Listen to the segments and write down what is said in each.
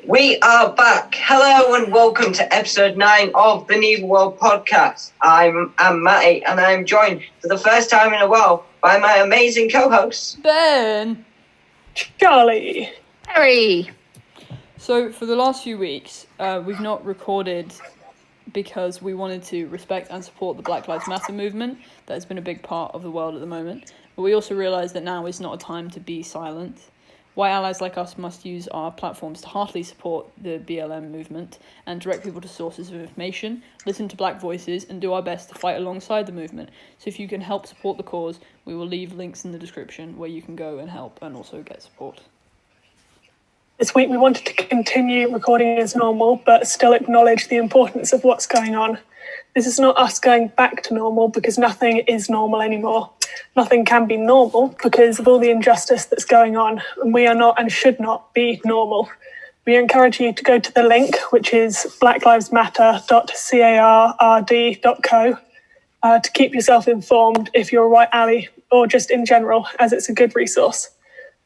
We are back. Hello and welcome to episode 9 of the Neitherworld podcast. I'm Matty and I'm joined for the first time in a while by my amazing co-hosts, Ben, Charlie, Harry. So for the last few weeks, we've not recorded because we wanted to respect and support the Black Lives Matter movement that has been a big part of the world at the moment. But we also realised that now is not a time to be silent. White allies like us must use our platforms to heartily support the BLM movement and direct people to sources of information, listen to black voices, and do our best to fight alongside the movement. So if you can help support the cause, we will leave links in the description where you can go and help and also get support. this week we wanted to continue recording as normal, but still acknowledge the importance of what's going on. This is not us going back to normal because nothing is normal anymore. Nothing can be normal because of all the injustice that's going on, and we are not and should not be normal. We encourage you to go to the link, which is blacklivesmatter.carrd.co, to keep yourself informed if you're a white ally or just in general, as it's a good resource.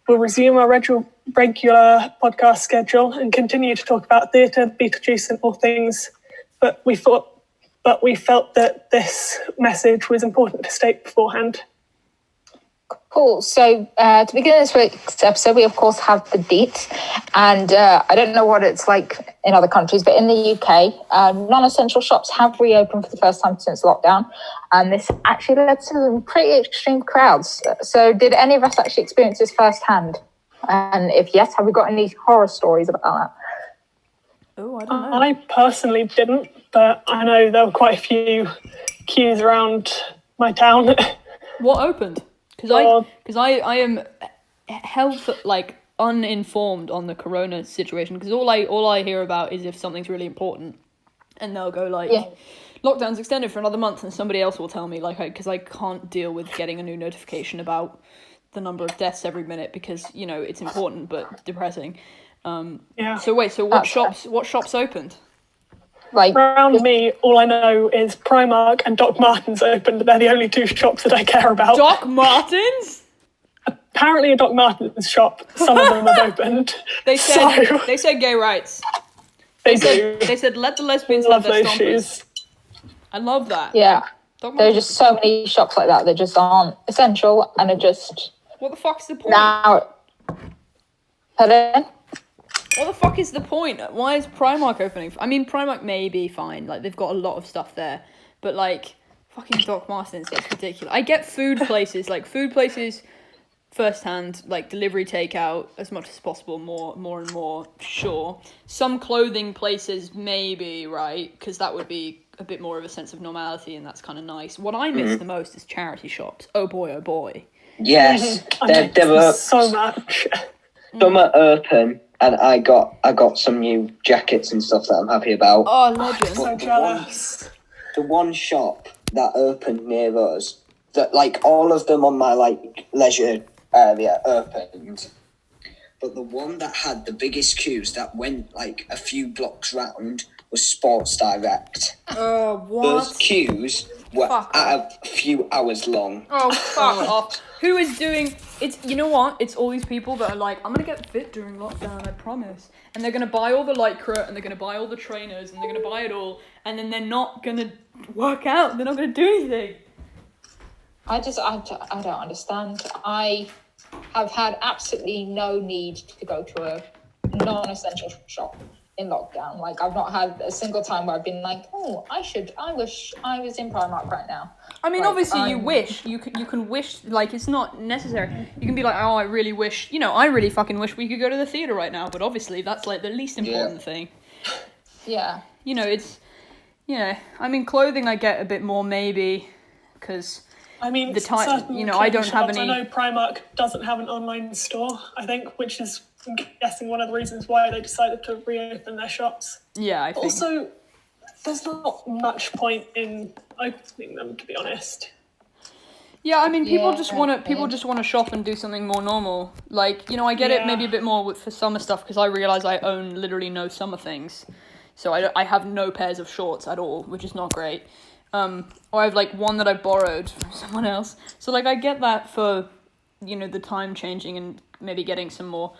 We'll resume our regular podcast schedule and continue to talk about theatre, Beetlejuice and all things, but we felt that this message was important to state beforehand. Cool. So to begin this week's episode, we of course have the date, and I don't know what it's like in other countries, but in the UK, non-essential shops have reopened for the first time since lockdown, and this actually led to some pretty extreme crowds. So did any of us actually experience this firsthand? And if yes, have we got any horror stories about that? Oh, I don't know. I personally didn't, but I know there were quite a few queues around my town. What opened? Because I am uninformed on the corona situation, because all I hear about is if something's really important, and they'll go lockdown's extended for another month, and somebody else will tell me, because I can't deal with getting a new notification about the number of deaths every minute, because it's important but depressing. Yeah. So what shops opened? Around me, all I know is Primark and Doc Martens opened, but they're the only two shops that I care about. Doc Martens? Apparently a Doc Martens shop. Some of them have opened. They said gay rights. They said let the lesbians love have their those stompers. shoes. I love that. Yeah. Doc There are Martens. just so many shops like that that just aren't essential and are just What the fuck's the point? now. Pardon? What the fuck is the point? Why is Primark opening? I mean, Primark may be fine. They've got a lot of stuff there. But, fucking Doc Martens, that's ridiculous. I get food places, firsthand, delivery, takeout, as much as possible, more and more, sure. Some clothing places, maybe, right? Because that would be a bit more of a sense of normality, and that's kind of nice. What I miss the most is charity shops. Oh, boy, oh, boy. yes, I there were so much. some are open, and I got some new jackets and stuff that I'm happy about. Oh, legend. So jealous. The one shop that opened near us, that all of them on my leisure area opened, but the one that had the biggest queues that went a few blocks round was Sports Direct. Oh, what? Those queues were Fuck a few hours long. Oh, fuck off. Who is doing... You know what? It's all these people that are I'm going to get fit during lockdown, I promise. And they're going to buy all the Lycra, and they're going to buy all the trainers, and they're going to buy it all, and then they're not going to work out. They're not going to do anything. I don't understand. I have had absolutely no need to go to a non-essential shop in lockdown. I've not had a single time where I've been I wish I was in Primark right now. I mean, obviously you wish. You can wish, it's not necessary. You can be I really wish, I really fucking wish we could go to the theatre right now, but obviously that's the least important thing. Yeah. It's, I mean, clothing I get a bit more maybe, because... I mean, the time, certain I don't have shops, any... I know Primark doesn't have an online store, I think, which is, I'm guessing, one of the reasons why they decided to reopen their shops. Yeah, I think... Also, there's not much point in opening them, to be honest. Yeah, I mean, people just want to shop and do something more normal. I get it maybe a bit more for summer stuff, because I realise I own literally no summer things. So I have no pairs of shorts at all, which is not great. Or I have one that I borrowed from someone else. So I get that for, the time changing and maybe getting some more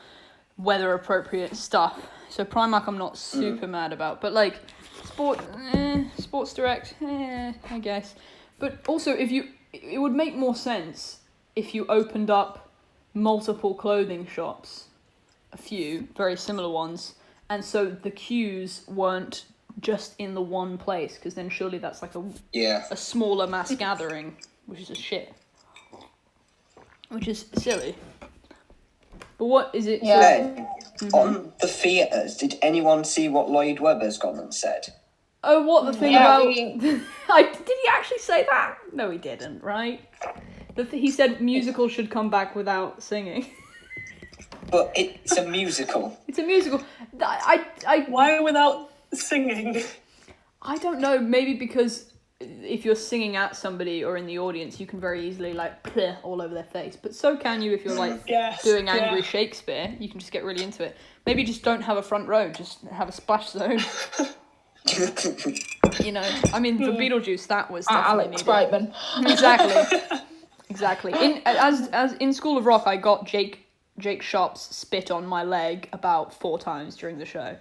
weather appropriate stuff. So Primark I'm not super mad about, but like Sports Direct, I guess. But also it would make more sense if you opened up multiple clothing shops, a few very similar ones, and so the queues weren't just in the one place, because then surely that's like a smaller mass gathering, which is a shit. Which is silly. But what is it? Yeah. On the theatres, did anyone see what Lloyd Webber's gone and said? Oh, what the thing about... did he actually say that? No, he didn't, right? He said musicals should come back without singing. But it's a musical. It's a musical. Why without singing? I don't know, maybe because if you're singing at somebody or in the audience, you can very easily like pleh all over their face. But so can you if you're like doing angry Shakespeare. You can just get really into it. Maybe just don't have a front row. Just have a splash zone. You know, I mean, for Beetlejuice, that was definitely Alex needed. Brightman. Exactly. As in School of Rock, I got Jake Sharp's spit on my leg about 4 times during the show.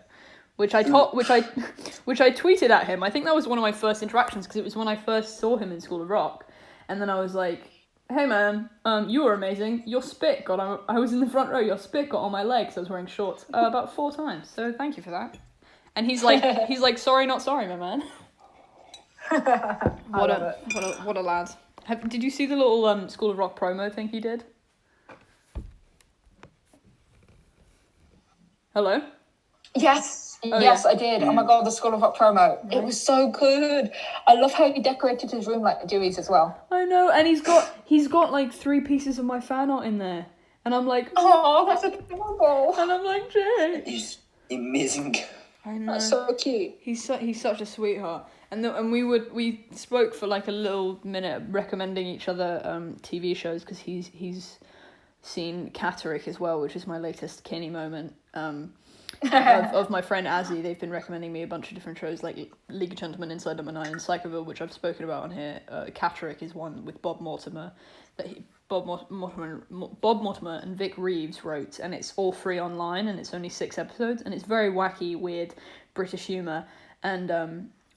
Which I tweeted at him. I think that was one of my first interactions, because it was when I first saw him in School of Rock, and then I was like, "Hey man, you were amazing. Your spit got I was in the front row. Your spit got on my leg, so I was wearing shorts about 4 times. So thank you for that." And he's like, "Sorry, not sorry, my man." What a lad. Did you see the little School of Rock promo thing he did? Hello? Yes. I did. Oh my god, the School of Rock promo. It was so good. I love how he decorated his room like Dewey's as well. I know, and he's got like 3 pieces of my fan art in there. And I'm like, oh, that's adorable. And I'm like, Jay. He's amazing. I know. That's so cute. He's such a sweetheart. And we spoke for like a little minute recommending each other TV shows, because he's seen Catterick as well, which is my latest Kenny moment. Of my friend Azzy. They've been recommending me a bunch of different shows like League of Gentlemen, Inside Number 9, and Psychoville, which I've spoken about on here. Catterick is one with Bob Mortimer that Bob Mortimer and Vic Reeves wrote, and it's all free online, and it's only 6 episodes, and it's very wacky, weird British humour, and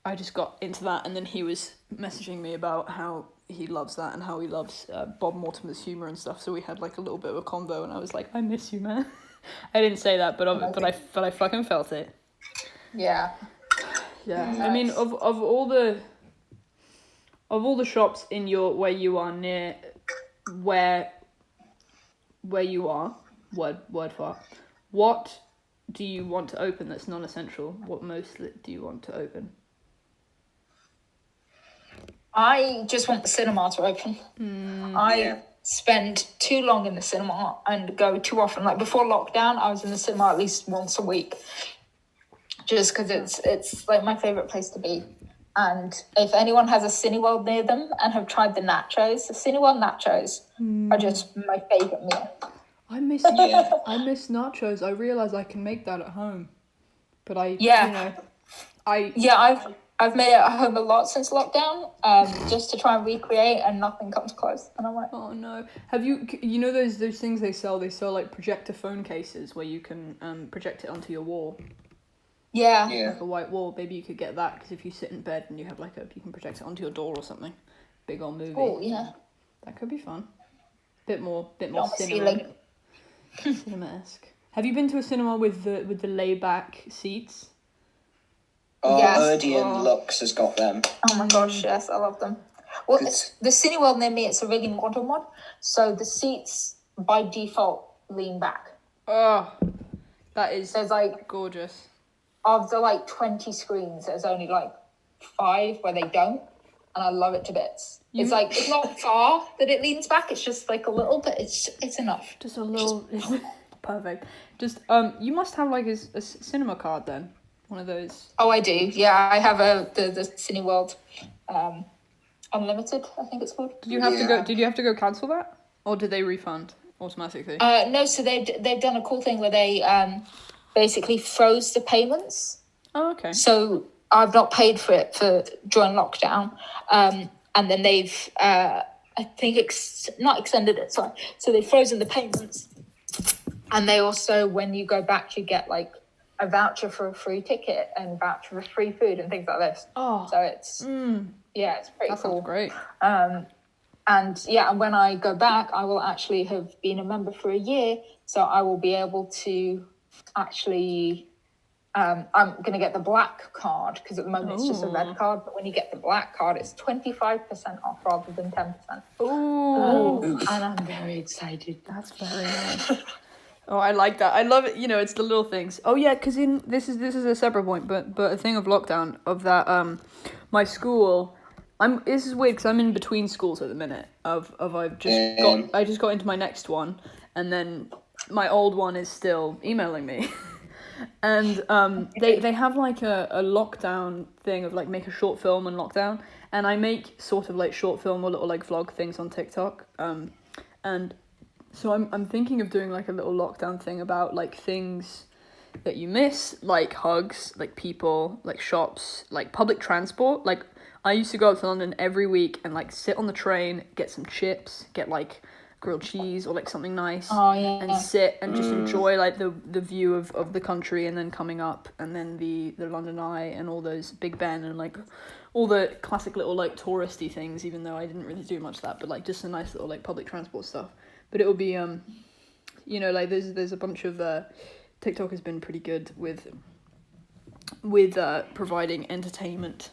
I just got into that, and then he was messaging me about how he loves that and how he loves Bob Mortimer's humour and stuff, so we had like a little bit of a convo, and I was like, I miss you, man. I didn't say that, but I fucking felt it. Yeah. Yeah. Nice. I mean, of all the shops in where you are near where you are, word fart, what do you want to open that's non-essential? What mostly do you want to open? I just want the cinema to open. I spend too long in the cinema and go too often. Like before lockdown, I was in the cinema at least once a week, just because it's like my favourite place to be. And if anyone has a Cineworld near them and have tried the Cineworld nachos are just my favourite meal. I miss nachos. I realise I can make that at home, but I've made it at home a lot since lockdown, just to try and recreate, and nothing comes close. And I'm like, oh no! Have you know those things they sell? They sell like projector phone cases where you can project it onto your wall. Yeah. Like a white wall. Maybe you could get that, because if you sit in bed and you have you can project it onto your door or something. Big old movie. Oh yeah. That could be fun. Bit more cinema-esque. Have you been to a cinema with the lay-back seats? Oh, Yes. Odeon Lux has got them. Oh my gosh, yes, I love them. Well, the Cineworld near me, it's a really modern one, so the seats by default lean back. Oh, that is There's like, gorgeous. of the like 20 screens, there's only like 5 where they don't, and I love it to bits. It's like, it's not far that it leans back, it's just like a little bit, it's enough. Just a little, perfect. Just, you must have like a cinema card then. One of those. Oh, I do. Yeah, I have the Cineworld Unlimited, I think it's called. Did you have to go cancel that, or did they refund automatically? No, so they've done a cool thing where they basically froze the payments. Oh, okay. So I've not paid for it during lockdown, and then they've I think not extended it. Sorry. So they've frozen the payments, and they also, when you go back, you get like a voucher for a free ticket and voucher for free food and things like this. So it's it's pretty That cool. sounds great. And when I go back, I will actually have been a member for a year, so I will be able to actually. I'm going to get the black card because at the moment it's just a red card. But when you get the black card, it's 25% off rather than 10%. And I'm very excited. That's very nice. Oh, I like that. I love it. It's the little things. Oh yeah, because this is a separate point, but a thing of lockdown of that. My school. This is weird because I'm in between schools at the minute. I just got into my next one, and then my old one is still emailing me. And they have like a lockdown thing of like make a short film on lockdown, and I make sort of like short film or little like vlog things on TikTok. And so I'm thinking of doing like a little lockdown thing about like things that you miss, like hugs, like people, like shops, like public transport. Like I used to go up to London every week and like sit on the train, get some chips, get like grilled cheese or like something nice, and sit and just enjoy like the view of the country, and then coming up, and then the London Eye and all those Big Ben and like all the classic little like touristy things, even though I didn't really do much of that, but like just a nice little like public transport stuff. But it will be like there's a bunch of TikTok has been pretty good with providing entertainment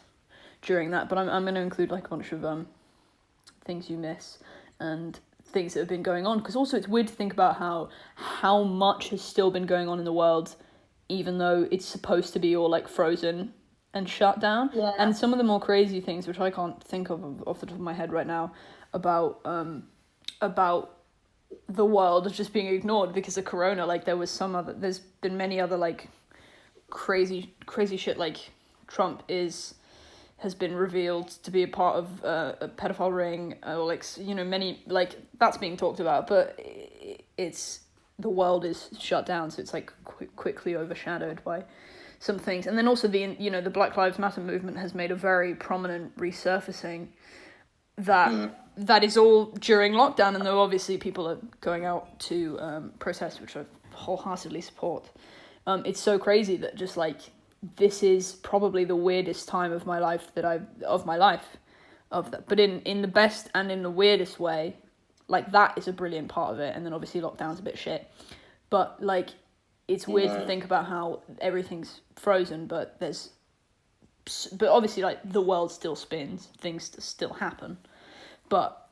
during that, but I'm going to include like a bunch of things you miss and things that have been going on, because also it's weird to think about how much has still been going on in the world, even though it's supposed to be all like frozen and shut down. And some of the more crazy things, which I can't think of off the top of my head right now, about the world just being ignored because of corona. Like there's been many other like crazy shit, like Trump has been revealed to be a part of a pedophile ring, or like many, like that's being talked about, but it's the world is shut down, so it's like quickly overshadowed by some things. And then also the Black Lives Matter movement has made a very prominent resurfacing that is all during lockdown, and though obviously people are going out to protest, which I wholeheartedly support. It's so crazy that just like this is probably the weirdest time of my life but in the best and in the weirdest way. Like that is a brilliant part of it, and then obviously lockdown's a bit shit, but like it's weird to think about how everything's frozen, but obviously like the world still spins, things still happen, but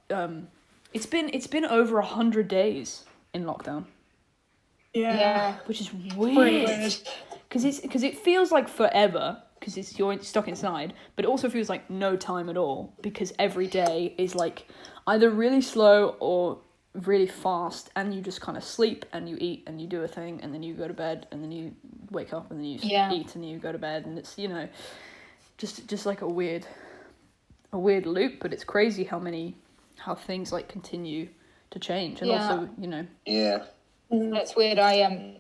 it's been over 100 days in lockdown. Yeah. Which is weird. Because it feels like forever, because you're stuck inside, but it also feels like no time at all, because every day is like either really slow or really fast, and you just kind of sleep and you eat and you do a thing, and then you go to bed, and then you wake up, and then you eat, and then you go to bed, and it's just like a weird loop. But it's crazy how things like continue to change, and also That's weird. I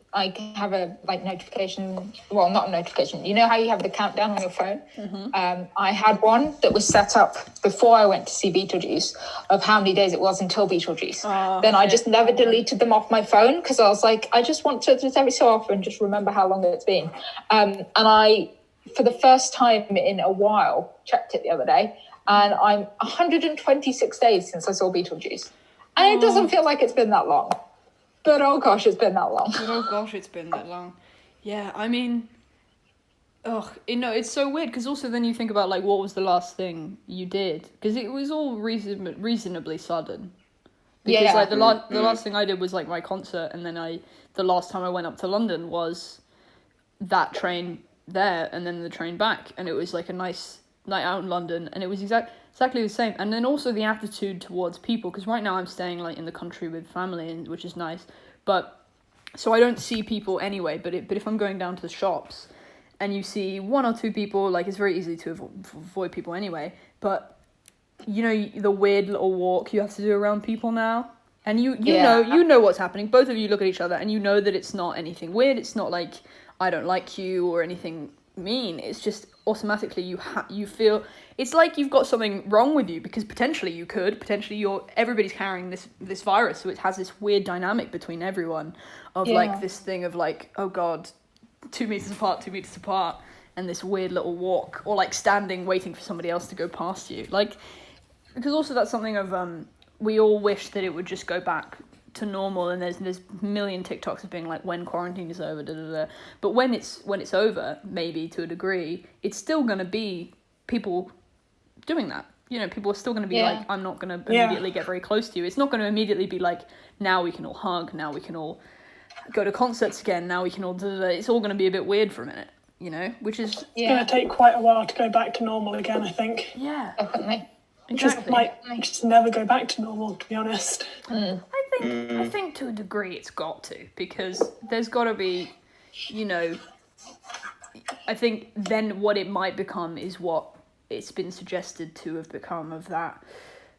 have a like notification. Well, not a notification. You know how you have the countdown on your phone? Mm-hmm. I had one that was set up before I went to see Beetlejuice of how many days it was until Beetlejuice. Then I just never deleted them off my phone, because I was like, I just want to just every so often just remember how long it's been. And I, for the first time in a while, checked it the other day, and I'm 126 days since I saw Beetlejuice, and it doesn't feel like it's been that long. But oh gosh, it's been that long. Yeah, I mean, it's so weird, because also then you think about like what was the last thing you did, because it was all reasonably sudden. Because like the last thing I did was like my concert, and then the last time I went up to London was that train there, and then the train back, and it was like a nice night out in London, and it was exactly the same. And then also the attitude towards people, because right now I'm staying like in the country with family, and which is nice, but so I don't see people anyway, but if I'm going down to the shops and you see one or two people, like it's very easy to avoid people anyway, but the weird little walk you have to do around people now, and you know what's happening. Both of you look at each other and you know that it's not anything weird, it's not like I don't like you or anything mean. It's just automatically you feel it's like you've got something wrong with you, because potentially everybody's carrying this virus, so it has this weird dynamic between everyone of like this thing of like, oh god, 2 meters apart, and this weird little walk, or like standing waiting for somebody else to go past you. Like, because also that's something of we all wish that it would just go back to normal, and there's a million TikToks of being like, when quarantine is over, but when it's over, maybe to a degree, it's still going to be people doing that. You know, people are still going to be like, I'm not going to immediately get very close to you. It's not going to immediately be like, now we can all hug, now we can all go to concerts again, now we can all it's all going to be a bit weird for a minute, you know, which is it's going to take quite a while to go back to normal again, I think. Yeah, Definitely. exactly. Just might just never go back to normal, to be honest. I think to a degree it's got to, because there's got to be, you know, I think then what it might become is what it's been suggested to have become, of that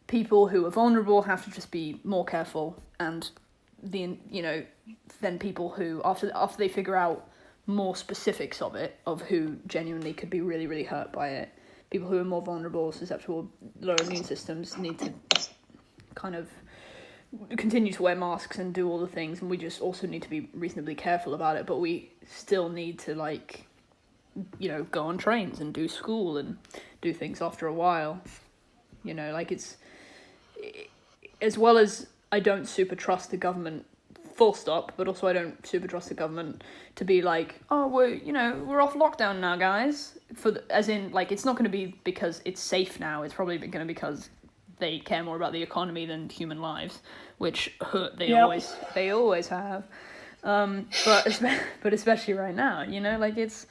people who are vulnerable have to just be more careful, and then people who after they figure out more specifics of it, of who genuinely could be really, really hurt by it, people who are more vulnerable, susceptible, lower immune systems need to kind of continue to wear masks and do all the things, and we just also need to be reasonably careful about it, but we still need to, like, you know, go on trains and do school and do things after a while, you know, like, it's, as well as I don't super trust the government, full stop, but also I don't super trust the government to be like, oh, we're off lockdown now, guys, as in, like, it's not going to be because it's safe now, it's probably going to be because they care more about the economy than human lives, which they always have. But especially right now, you know, like it's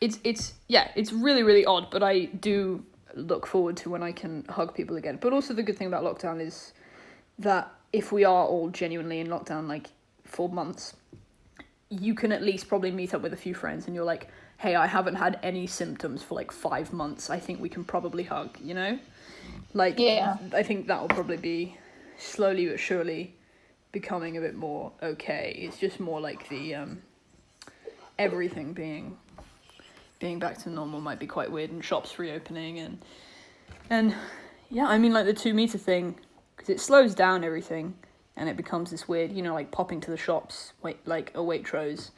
really, really odd. But I do look forward to when I can hug people again. But also the good thing about lockdown is that if we are all genuinely in lockdown, like, for months, you can at least probably meet up with a few friends and you're like, hey, I haven't had any symptoms for like 5 months. I think we can probably hug, you know? Like, I think that will probably be slowly but surely becoming a bit more okay. It's just more like the everything being back to normal might be quite weird, and shops reopening and yeah, I mean, like, the 2 meter thing, because it slows down everything and it becomes this weird, you know, like popping to the shops, like a Waitrose,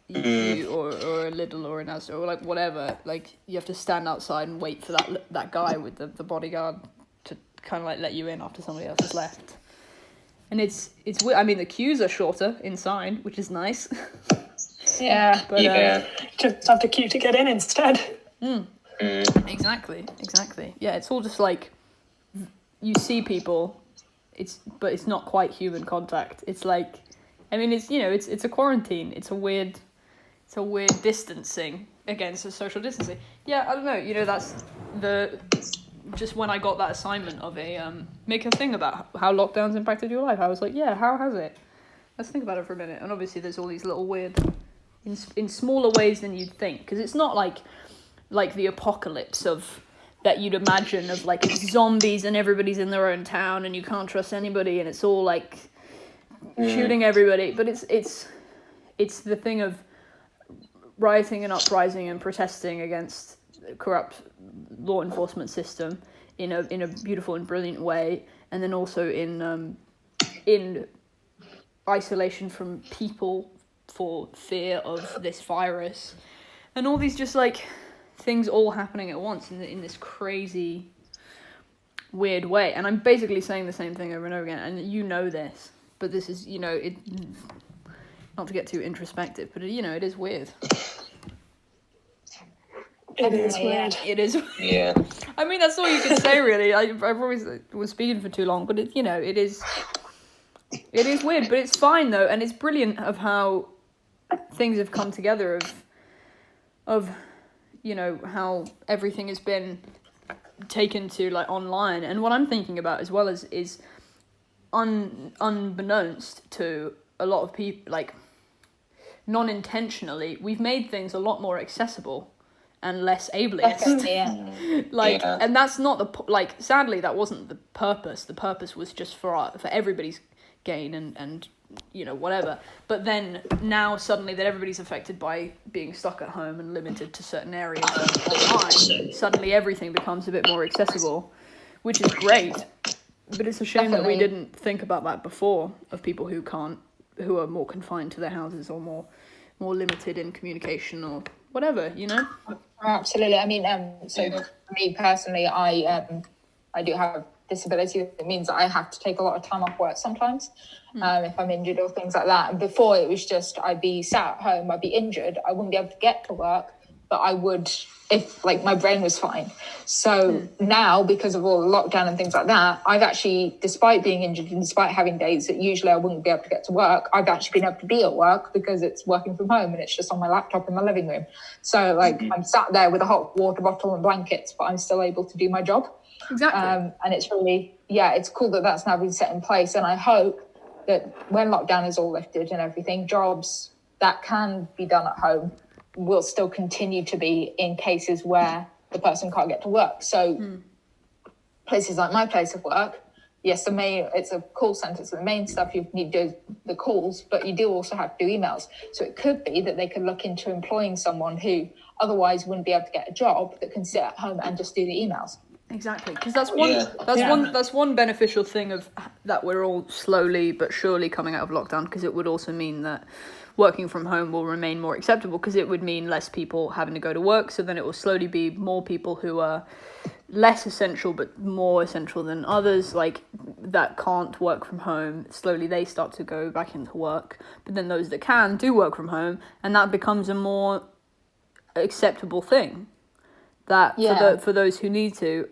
or a Lidl or an Asda or like whatever, like you have to stand outside and wait for that guy with the bodyguard to kind of like let you in after somebody else has left, and it's weird. I mean, the queues are shorter inside, which is nice. But just have to queue to get in instead. Exactly. Yeah, it's all just like you see people, but it's not quite human contact. It's like, I mean, it's, you know, it's a quarantine. It's a weird distancing against a social distancing. Yeah, I don't know. You know, that's just when I got that assignment of make a thing about how lockdowns impacted your life. I was like, yeah, how has it? Let's think about it for a minute. And obviously, there's all these little weird, in smaller ways than you'd think, because it's not like the apocalypse that you'd imagine of like it's zombies and everybody's in their own town and you can't trust anybody and it's all like shooting everybody. But it's the thing of rioting and uprising and protesting against the corrupt law enforcement system in a beautiful and brilliant way, and then also in isolation from people for fear of this virus, and all these just like things all happening at once in this crazy weird way. And I'm basically saying the same thing over and over again, and you know this, but this is, you know, it, not to get too introspective, but you know, it is weird. It is weird. It is. Yeah. I mean, that's all you can say, really. I've always was speaking for too long, but you know, it is weird, but it's fine though, and it's brilliant of how things have come together of you know, how everything has been taken to like online. And what I'm thinking about as well is unbeknownst to a lot of people, like non-intentionally, we've made things a lot more accessible and less ableist. And that's not like, sadly, that wasn't the purpose. The purpose was just for everybody's gain and you know, whatever. But then now suddenly that everybody's affected by being stuck at home and limited to certain areas online, suddenly everything becomes a bit more accessible, which is great. But it's a shame that we didn't think about that before, of people who are more confined to their houses or more more limited in communication or whatever, you know? Absolutely. I mean, so for me personally, I do have disability. It means that I have to take a lot of time off work sometimes, if I'm injured or things like that. And before it was just I'd be sat at home, I'd be injured, I wouldn't be able to get to work, but I would if like my brain was fine. So now, because of all the lockdown and things like that, I've actually, despite being injured and despite having days that usually I wouldn't be able to get to work, I've actually been able to be at work because it's working from home and it's just on my laptop in my living room. So like I'm sat there with a hot water bottle and blankets, but I'm still able to do my job. Exactly. And it's really, it's cool that that's now been set in place. And I hope that when lockdown is all lifted and everything, jobs that can be done at home will still continue to be in cases where the person can't get to work. So places like my place of work, yes, it's a call centre, so the main stuff you need to do is the calls, but you do also have to do emails. So it could be that they could look into employing someone who otherwise wouldn't be able to get a job that can sit at home and just do the emails. Exactly, because that's one beneficial thing of that we're all slowly but surely coming out of lockdown, because it would also mean that working from home will remain more acceptable, because it would mean less people having to go to work, so then it will slowly be more people who are less essential but more essential than others, like that can't work from home, slowly they start to go back into work, but then those that can do work from home, and that becomes a more acceptable thing. That for those who need to,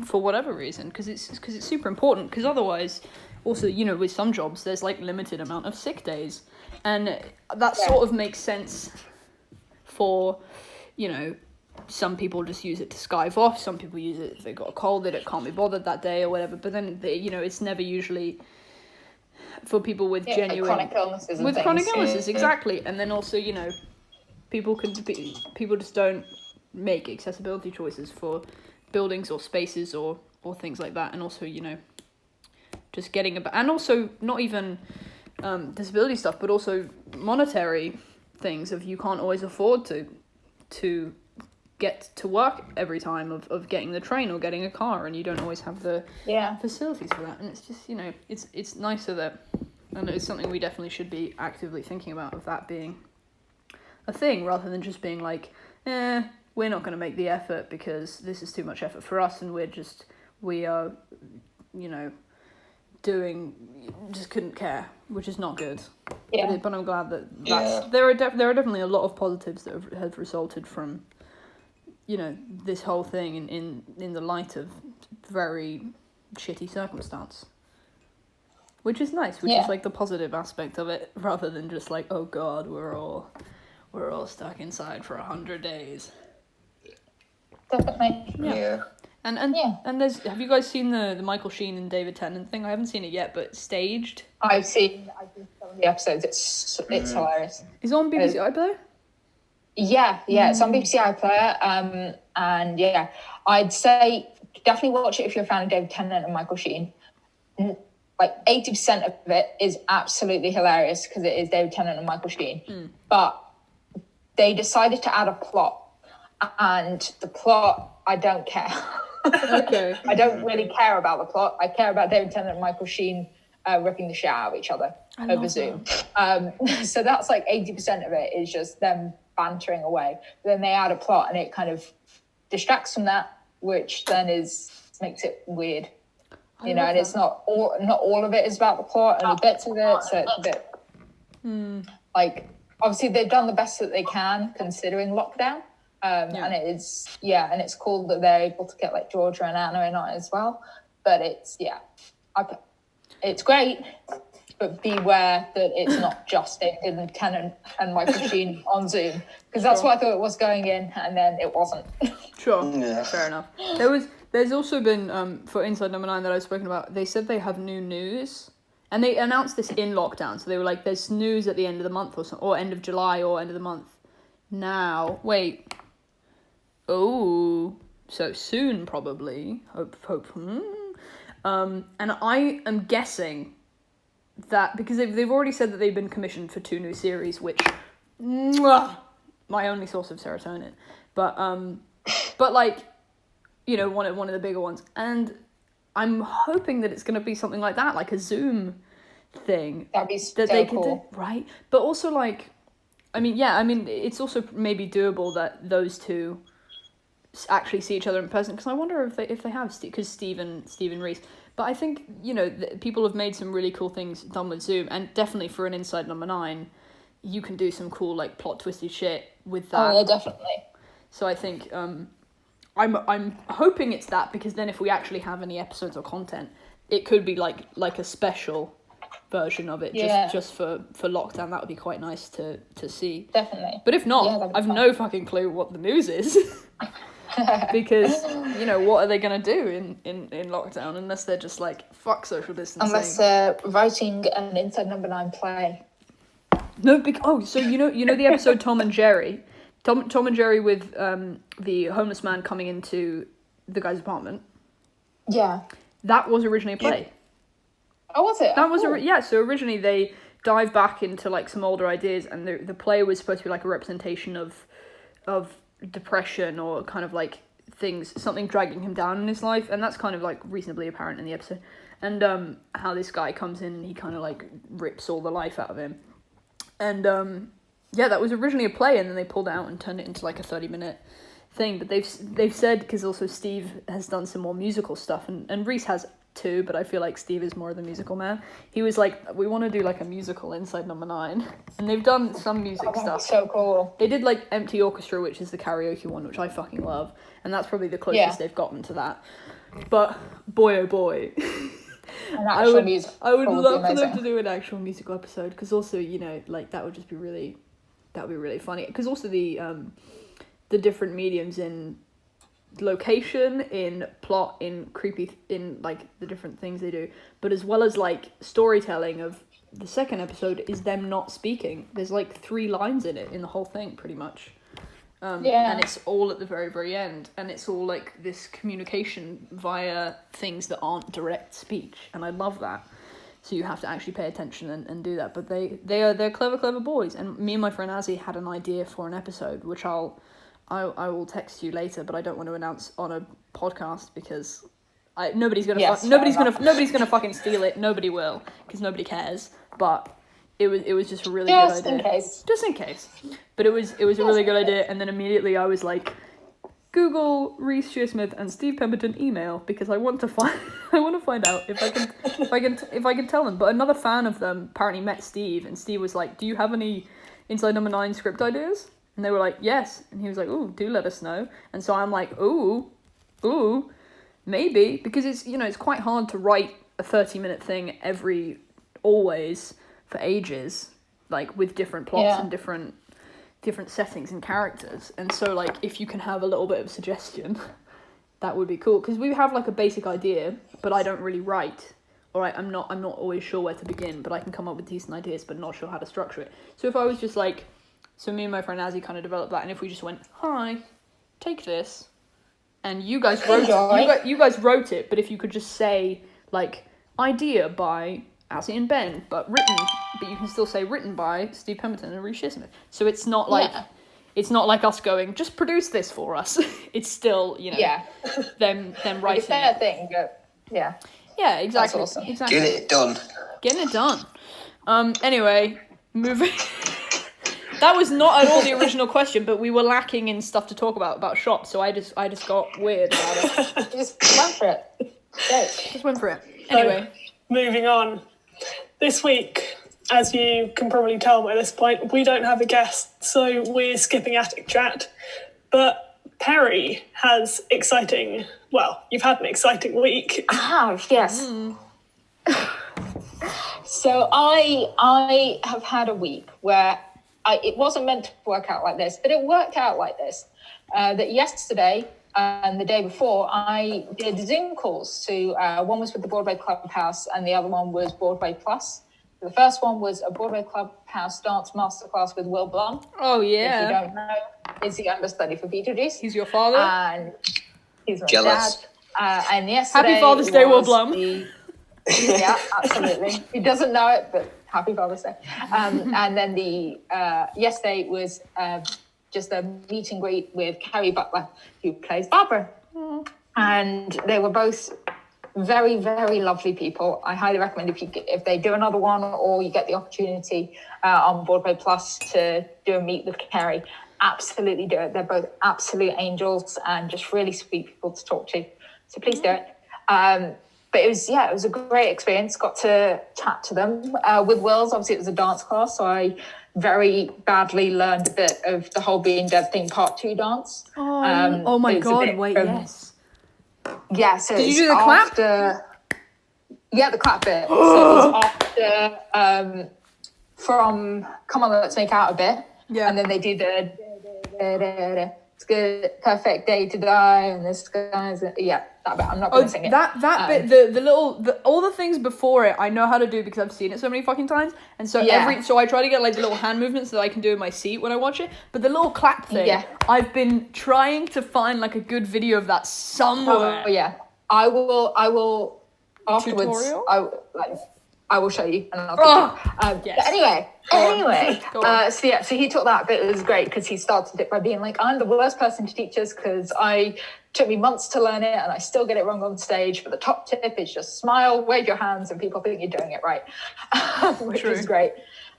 for whatever reason, because it's super important. Because otherwise, also, you know, with some jobs, there's like limited amount of sick days, and that sort of makes sense for, you know, some people just use it to skive off. Some people use it if they got a cold, they can't be bothered that day or whatever. But then you know, it's never usually for people with genuine like chronic illnesses. Chronic illnesses, exactly. And then also, you know, people just don't make accessibility choices for buildings or spaces or things like that, and also, you know, just getting and also not even disability stuff, but also monetary things of you can't always afford to get to work every time of getting the train or getting a car, and you don't always have the facilities for that, and it's just, you know, it's nicer that, and it's something we definitely should be actively thinking about, of that being a thing rather than just being like, we're not going to make the effort because this is too much effort for us, and we are, you know, just couldn't care, which is not good. Yeah. But I'm glad that there are definitely a lot of positives that have resulted from, you know, this whole thing in the light of very shitty circumstance. Which is nice, which is like the positive aspect of it, rather than just like, oh God, we're all stuck inside for 100 days. Definitely. Yeah. And there's, have you guys seen the Michael Sheen and David Tennant thing? I haven't seen it yet, but Staged. I've seen some of the episodes. It's hilarious. Is it on BBC iPlayer? Yeah, it's on BBC iPlayer. And yeah, I'd say definitely watch it if you're a fan of David Tennant and Michael Sheen. Like 80% of it is absolutely hilarious because it is David Tennant and Michael Sheen. But they decided to add a plot, and the plot, I don't care. Okay. I don't really care about the plot. I care about David Tennant and Michael Sheen ripping the shit out of each other over Zoom. So that's like 80% of it is just them bantering away. But then they add a plot, and it kind of distracts from that, which then makes it weird. You know, and it's not all of it is about the plot, and the bits of it, so it's a bit like, obviously they've done the best that they can considering lockdown. And it's cool that they're able to get like Georgia and Anna in on it as well. But it's great, but beware that it's not just David Tennant and Michael Sheen on Zoom, because that's what I thought it was going in, and then it wasn't. Sure, fair enough. There's also been, for Inside Number 9 that I've spoken about, they said they have new news, and they announced this in lockdown, so they were like, there's news at the end of the month or end of July or end of the month. Now, wait. Oh, so soon probably. Hope. And I am guessing that, because they've already said that they've been commissioned for 2 new series, which, my only source of serotonin. But like, you know, one of the bigger ones, and I'm hoping that it's going to be something like that, like a Zoom thing. That'd be that they could cool. do, right? But also, like, I mean, it's also maybe doable that those two actually see each other in person, because I wonder if they have, because Steve and Reese. But I think, you know, people have made some really cool things done with Zoom, and definitely for an Inside Number 9, you can do some cool, like, plot twisted shit with that. Oh, yeah, definitely. So I think I'm hoping it's that, because then if we actually have any episodes or content, it could be like a special version of it, just for lockdown. That would be quite nice to see. Definitely. But if not, I've no fucking clue what the news is. Because, you know, what are they going to do in lockdown unless they're just like, fuck social distancing? Unless they're writing an Inside Number 9 play. No, so you know the episode Tom and Jerry? Tom and Jerry with the homeless man coming into the guy's apartment? Yeah. That was originally a play. Oh, was it? That was so originally they dive back into like some older ideas, and the play was supposed to be like a representation of depression, or kind of like something dragging him down in his life, and that's kind of like reasonably apparent in the episode. And how this guy comes in and he kind of like rips all the life out of him. And that was originally a play, and then they pulled it out and turned it into like a 30-minute thing. But they've said, because also Steve has done some more musical stuff, and Reese has too, but I feel like Steve is more of the musical man. He was like, we want to do like a musical Inside Number 9, and they've done some music stuff. So cool. They did like Empty Orchestra, which is the karaoke one, which I fucking love, and that's probably the closest they've gotten to that. But boy, oh boy, I would love for them to do an actual musical episode, because also, you know, like that would be really funny, because also the different mediums in location, in plot, in creepy, in like the different things they do, but as well as like storytelling of the second episode is them not speaking. There's like 3 lines in it, in the whole thing, pretty much. And it's all at the very, very end, and it's all like this communication via things that aren't direct speech, and I love that. So you have to actually pay attention and do that. But they're clever boys, and me and my friend Azzy had an idea for an episode, which I will text you later, but I don't want to announce on a podcast, because nobody's gonna fucking steal it. Nobody will, because nobody cares. But it was just a really good idea. Just in case. But it was a really good idea, and then immediately I was like, Google Reese Shearsmith and Steve Pemberton email, because I want to find out if I can tell them. But another fan of them apparently met Steve, and Steve was like, do you have any Inside Number 9 script ideas? And they were like, yes. And he was like, ooh, do let us know. And so I'm like, ooh, maybe. Because it's quite hard to write a 30-minute thing always for ages, like with different plots and different settings and characters. And so like, if you can have a little bit of suggestion, that would be cool. Because we have like a basic idea, but I don't really write. All right, I'm not always sure where to begin, but I can come up with decent ideas, but not sure how to structure it. So if I was just like, so me and my friend Azzy kind of developed that, and if we just went, hi, take this, and you guys wrote it, but if you could just say, like, idea by Azzy and Ben, but you can still say written by Steve Pemberton and Reese Shearsmith. So it's not like us going, just produce this for us. It's still, you know, them writing it's their thing, but yeah. Yeah, exactly. That's awesome. Exactly. Getting it done. Anyway, moving. That was not at all the original question, but we were lacking in stuff to talk about shops, so I just got weird about it. Just went for it. Great. Just went for it. Anyway. So, moving on. This week, as you can probably tell by this point, we don't have a guest, so we're skipping Attic Chat. But Perry has you've had an exciting week. I have, yes. So I have had a week where it wasn't meant to work out like this, but it worked out like this. That yesterday and the day before, I did Zoom calls to, one was with the Broadway Clubhouse and the other one was Broadway Plus. The first one was a Broadway Clubhouse dance masterclass with Will Blum. Oh, yeah. If you don't know, is the understudy for Beetlejuice. He's your father? And he's my Jealous. dad. And yesterday Happy Father's Day, Will Blum. Yeah, absolutely. He doesn't know it, but happy Father's Day. And then yesterday was just a meet and greet with Carrie Butler, who plays Barbara. And they were both very, very lovely people. I highly recommend if they do another one, or you get the opportunity on Broadway Plus to do a meet with Carrie, absolutely do it. They're both absolute angels and just really sweet people to talk to. So please do it. But it was a great experience. Got to chat to them. With Wills, obviously it was a dance class, so I very badly learned a bit of the whole Being Dead thing part 2 dance. Oh my god, wait, yes. Yeah, so did you do the clap? Yeah, the clap bit. So it was after from Come On, Let's Make Out a Bit. Yeah. And then they do the it's good, perfect day to die, and this guy's that bit. I'm not gonna sing it. That bit, the all the things before it, I know how to do because I've seen it so many fucking times, and so so I try to get like the little hand movements that I can do in my seat when I watch it. But the little clap thing, I've been trying to find like a good video of that somewhere. Oh yeah, I will afterwards. Tutorial? I will show you, and I'll yes. Anyway, so he taught that bit. It was great because he started it by being like, I'm the worst person to teach this because it took me months to learn it and I still get it wrong on stage. But the top tip is just smile, wave your hands, and people think you're doing it right, which is great.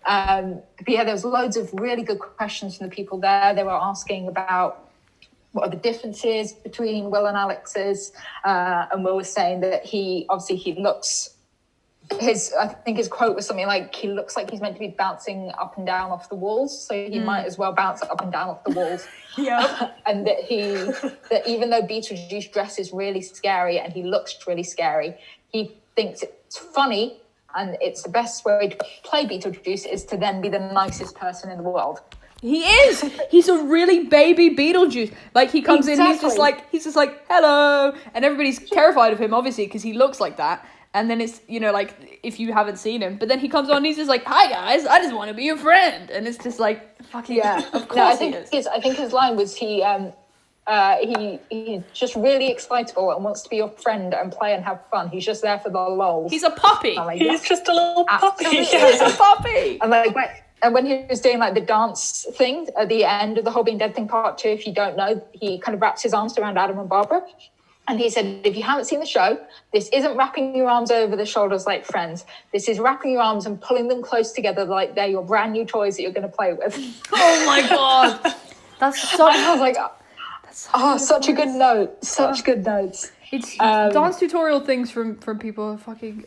But yeah, there was loads of really good questions from the people there. They were asking about what are the differences between Will and Alex's, and Will was saying that he looks. I think his quote was something like, he looks like he's meant to be bouncing up and down off the walls, so he might as well bounce up and down off the walls. And that even though Beetlejuice dresses really scary and he looks really scary, he thinks it's funny, and it's the best way to play Beetlejuice is to then be the nicest person in the world. He is. He's a really baby Beetlejuice. Like he comes in, he's just like hello, and everybody's terrified of him, obviously, because he looks like that. And then it's, like, if you haven't seen him, but then he comes on and he's just like, hi guys, I just want to be your friend. And it's just like, fucking, of course he is. I think his line was he's just really excitable and wants to be your friend and play and have fun. He's just there for the lulz. He's a puppy. Like, he's just a little puppy. He's a puppy. And when he was doing like the dance thing at the end of the whole Being Dead thing part 2, if you don't know, he kind of wraps his arms around Adam and Barbara. And he said, if you haven't seen the show, this isn't wrapping your arms over the shoulders like Friends. This is wrapping your arms and pulling them close together like they're your brand new toys that you're going to play with. Oh my God. That's such... I was like, such a good note. Such good notes. It's dance tutorial things from people are fucking...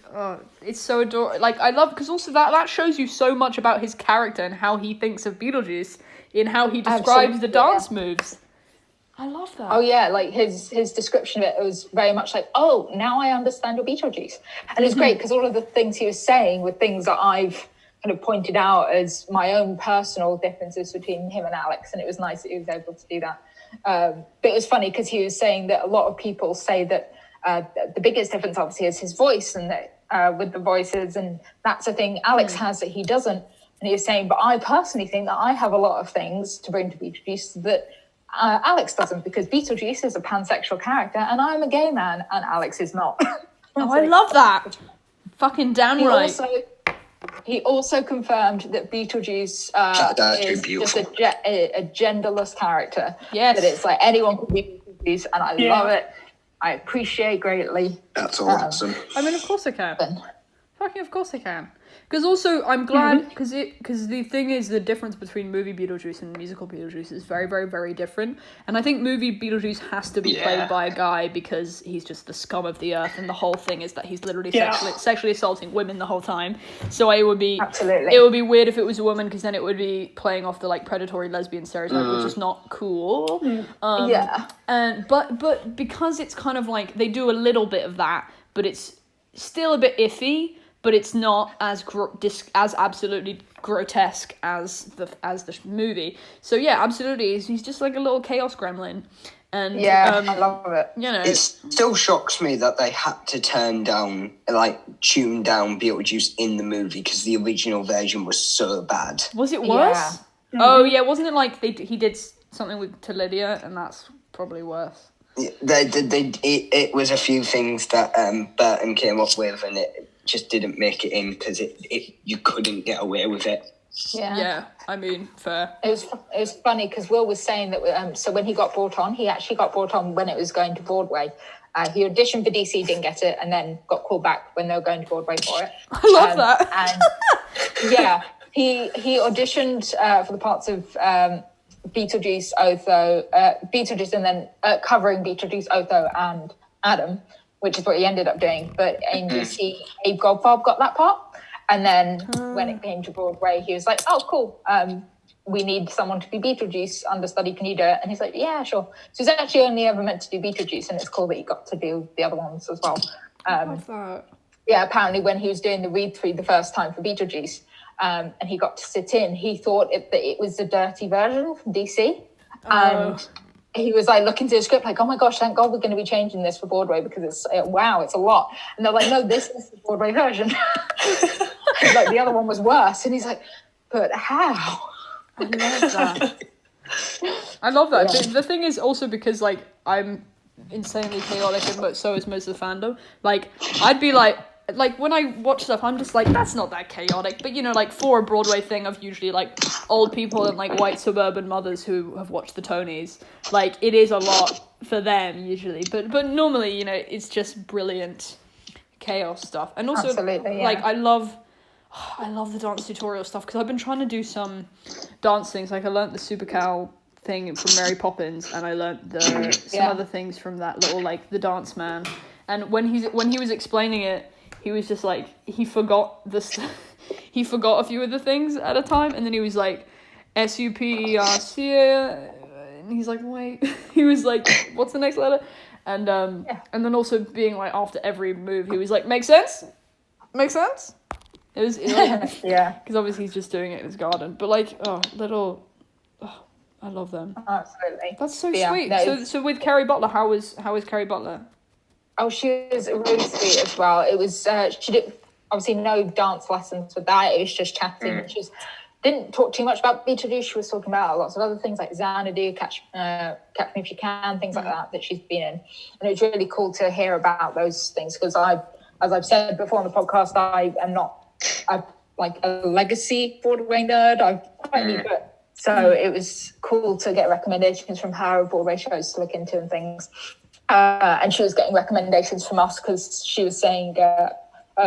it's so adorable. Like, I love... Because also that shows you so much about his character and how he thinks of Beetlejuice in how he describes the dance moves. I love that. Oh yeah, like his description of it was very much like, oh, now I understand your Beetlejuice. And it's great because all of the things he was saying were things that I've kind of pointed out as my own personal differences between him and Alex, and it was nice that he was able to do that. But it was funny because he was saying that a lot of people say that the biggest difference obviously is his voice, and that with the voices, and that's a thing Alex has that he doesn't. And he was saying, but I personally think that I have a lot of things to bring to Beetlejuice that Alex doesn't, because Beetlejuice is a pansexual character and I'm a gay man and Alex is not. I love that. Fucking downright. He also confirmed that Beetlejuice is just a genderless character. Yes. That it's like anyone can be Beetlejuice, and I love it. I appreciate greatly. That's awesome. I mean, of course I can. Fucking of course I can. Because also, I'm glad, because the thing is, the difference between movie Beetlejuice and musical Beetlejuice is very, very, very different. And I think movie Beetlejuice has to be played by a guy because he's just the scum of the earth, and the whole thing is that he's literally sexually assaulting women the whole time. So it would be weird if it was a woman, because then it would be playing off the like predatory lesbian stereotype, which is not cool. But because it's kind of like they do a little bit of that, but it's still a bit iffy. But it's not as absolutely grotesque as the movie. So yeah, absolutely, he's just like a little chaos gremlin, and I love it. You know, it still shocks me that they had to tune down Beetlejuice in the movie because the original version was so bad. Was it worse? Yeah. Oh yeah, wasn't it like he did something to Lydia, and that's probably worse. It was a few things that Burton came up with, and it just didn't make it in because you couldn't get away with it. Yeah, I mean, fair. It was funny because Will was saying that so when he got brought on, he actually got brought on when it was going to Broadway. He auditioned for DC, didn't get it, and then got called back when they were going to Broadway for it. I love that. And yeah, he auditioned for the parts of Beetlejuice, Otho, Beetlejuice, and then covering Beetlejuice, Otho, and Adam, which is what he ended up doing. But in DC, Abe Goldfarb got that part. And then when it came to Broadway, he was like, oh, cool. We need someone to be Beetlejuice, understudy, can you do it? And he's like, yeah, sure. So he's actually only ever meant to do Beetlejuice, and it's cool that he got to do the other ones as well. Love that. Yeah, apparently when he was doing the read-through the first time for Beetlejuice, and he got to sit in, he thought that it was the dirty version from DC. And he was like looking to the script like, oh my gosh, thank God we're going to be changing this for Broadway because it's a lot. And they're like, no, this is the Broadway version. Like the other one was worse. And he's like, but how? I love that. I love that. Yeah. The thing is also because like I'm insanely chaotic, but so is most of the fandom. Like I'd be like when I watch stuff, I'm just like, that's not that chaotic. But you know, like for a Broadway thing of usually like old people and like white suburban mothers who have watched the Tonys, like it is a lot for them usually. But normally, you know, it's just brilliant chaos stuff. And also, like I love the dance tutorial stuff because I've been trying to do some dance things. Like I learnt the Super Cow thing from Mary Poppins, and I learnt some other things from that little like the Dance Man. And when he was explaining it, he was just like he forgot he forgot a few of the things at a time, and then he was like SUPERC, and he's like wait, he was like what's the next letter, and then also being like after every move he was like makes sense. It was like, yeah, because obviously he's just doing it in his garden. But like, I love them. Absolutely, that's so sweet. No, so with Carrie Butler, how was Carrie Butler? Oh, she was really sweet as well. It was she did obviously no dance lessons with that. It was just chatting. She didn't talk too much about Beetlejuice. She was talking about lots of other things like Xanadu, Catch Me If You Can, things like that she's been in. And it was really cool to hear about those things because as I've said before on the podcast, I'm like a legacy Broadway nerd. I'm quite new to it. So it was cool to get recommendations from her of Broadway shows to look into and things. And she was getting recommendations from us because she was saying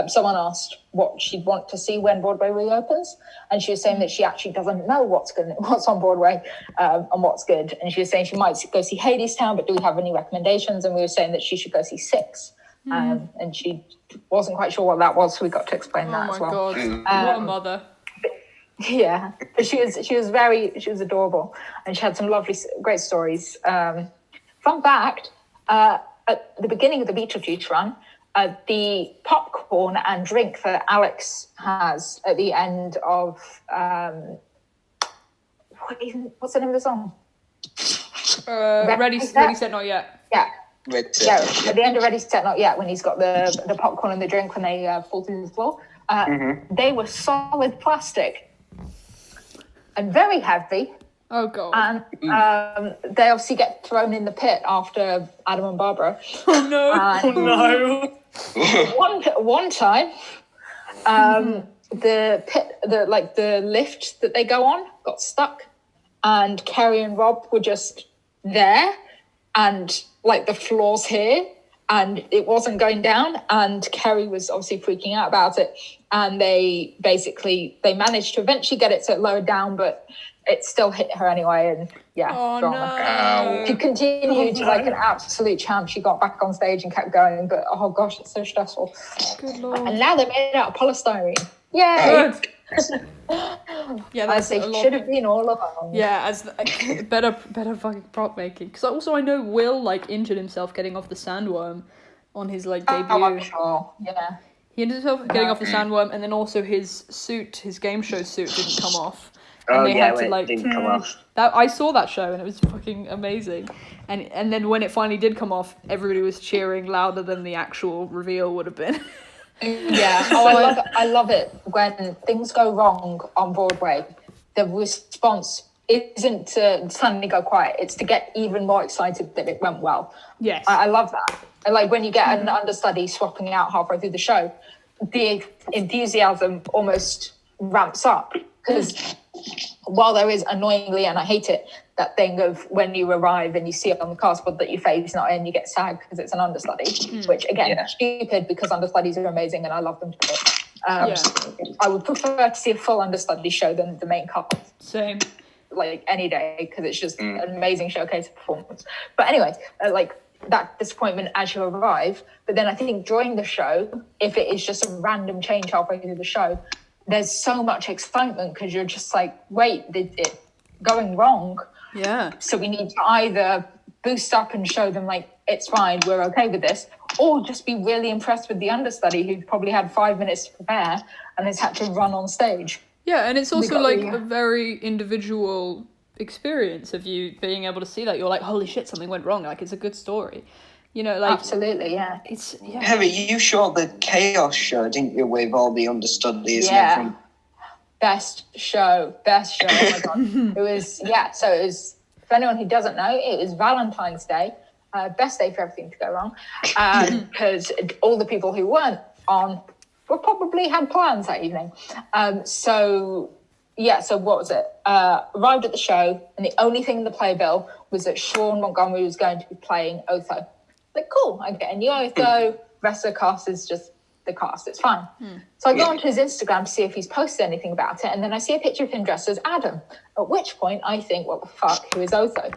someone asked what she'd want to see when Broadway reopens, and she was saying that she actually doesn't know what's on Broadway and what's good. And she was saying she might go see Hadestown, but do we have any recommendations? And we were saying that she should go see Six. And she wasn't quite sure what that was, so we got to explain that as well. Oh my God, what a mother! Yeah, but she was adorable, and she had some lovely, great stories. Fun fact: at the beginning of the Beetlejuice run, the popcorn and drink that Alex has at the end of what's the name of the song? Ready, Set, Not Yet. Yeah. At the end of Ready, Set, Not Yet, when he's got the popcorn and the drink when they fall through the floor, they were solid plastic and very heavy. Oh God! And they obviously get thrown in the pit after Adam and Barbara. Oh no! One time, the pit, the lift that they go on got stuck, and Kerry and Rob were just there, and like the floor's here, and it wasn't going down, and Kerry was obviously freaking out about it, and they managed to eventually get it to lower down, but it still hit her anyway, and drama. No. She continued like an absolute champ. She got back on stage and kept going, but oh gosh, it's so stressful. Good Lord. And now they're made out of polystyrene. Yay! Yeah, that's they should have been all along. Yeah, as better fucking prop making. Because also I know Will like injured himself getting off the sandworm on his like debut. Oh, I'm sure. Yeah. He injured himself getting off the sandworm, and then also his game show suit didn't come off. And it didn't come off. I saw that show and it was fucking amazing. And then when it finally did come off, everybody was cheering louder than the actual reveal would have been. Yeah. I love it when things go wrong on Broadway. The response isn't to suddenly go quiet. It's to get even more excited that it went well. Yes. I love that. I like when you get an understudy swapping out halfway through the show, the enthusiasm almost ramps up. Because while there is annoyingly, and I hate it, that thing of when you arrive and you see it on the cardboard that your face not in, you get sad because it's an understudy, which again, stupid, because understudies are amazing and I love them to bits. I would prefer to see a full understudy show than the main cast. Same. Like any day, because it's just an amazing showcase of performance. But anyway, like that disappointment as you arrive. But then I think during the show, if it is just a random change halfway through the show, there's so much excitement because you're just like, wait, it going wrong? Yeah. So we need to either boost up and show them like, it's fine, we're okay with this, or just be really impressed with the understudy who probably had 5 minutes to prepare and has had to run on stage. Yeah, and it's also like a very individual experience of you being able to see that. You're like, holy shit, something went wrong. Like, it's a good story. You know, like... Absolutely, yeah. It's, yeah. Harry, you showed the Chaos show, didn't you, with all the understudies and everything? Best show. Oh my God. It was, so it was, for anyone who doesn't know, it was Valentine's Day. Best day for everything to go wrong. Because all the people who weren't on probably had plans that evening. So what was it? Arrived at the show, and the only thing in the playbill was that Sean Montgomery was going to be playing Otho. Like, cool, I get a new Otho. Rest of the cast is just the cast, it's fine. So I go onto his Instagram to see if he's posted anything about it, and then I see a picture of him dressed as Adam, at which point I think, what the fuck, who is Otho?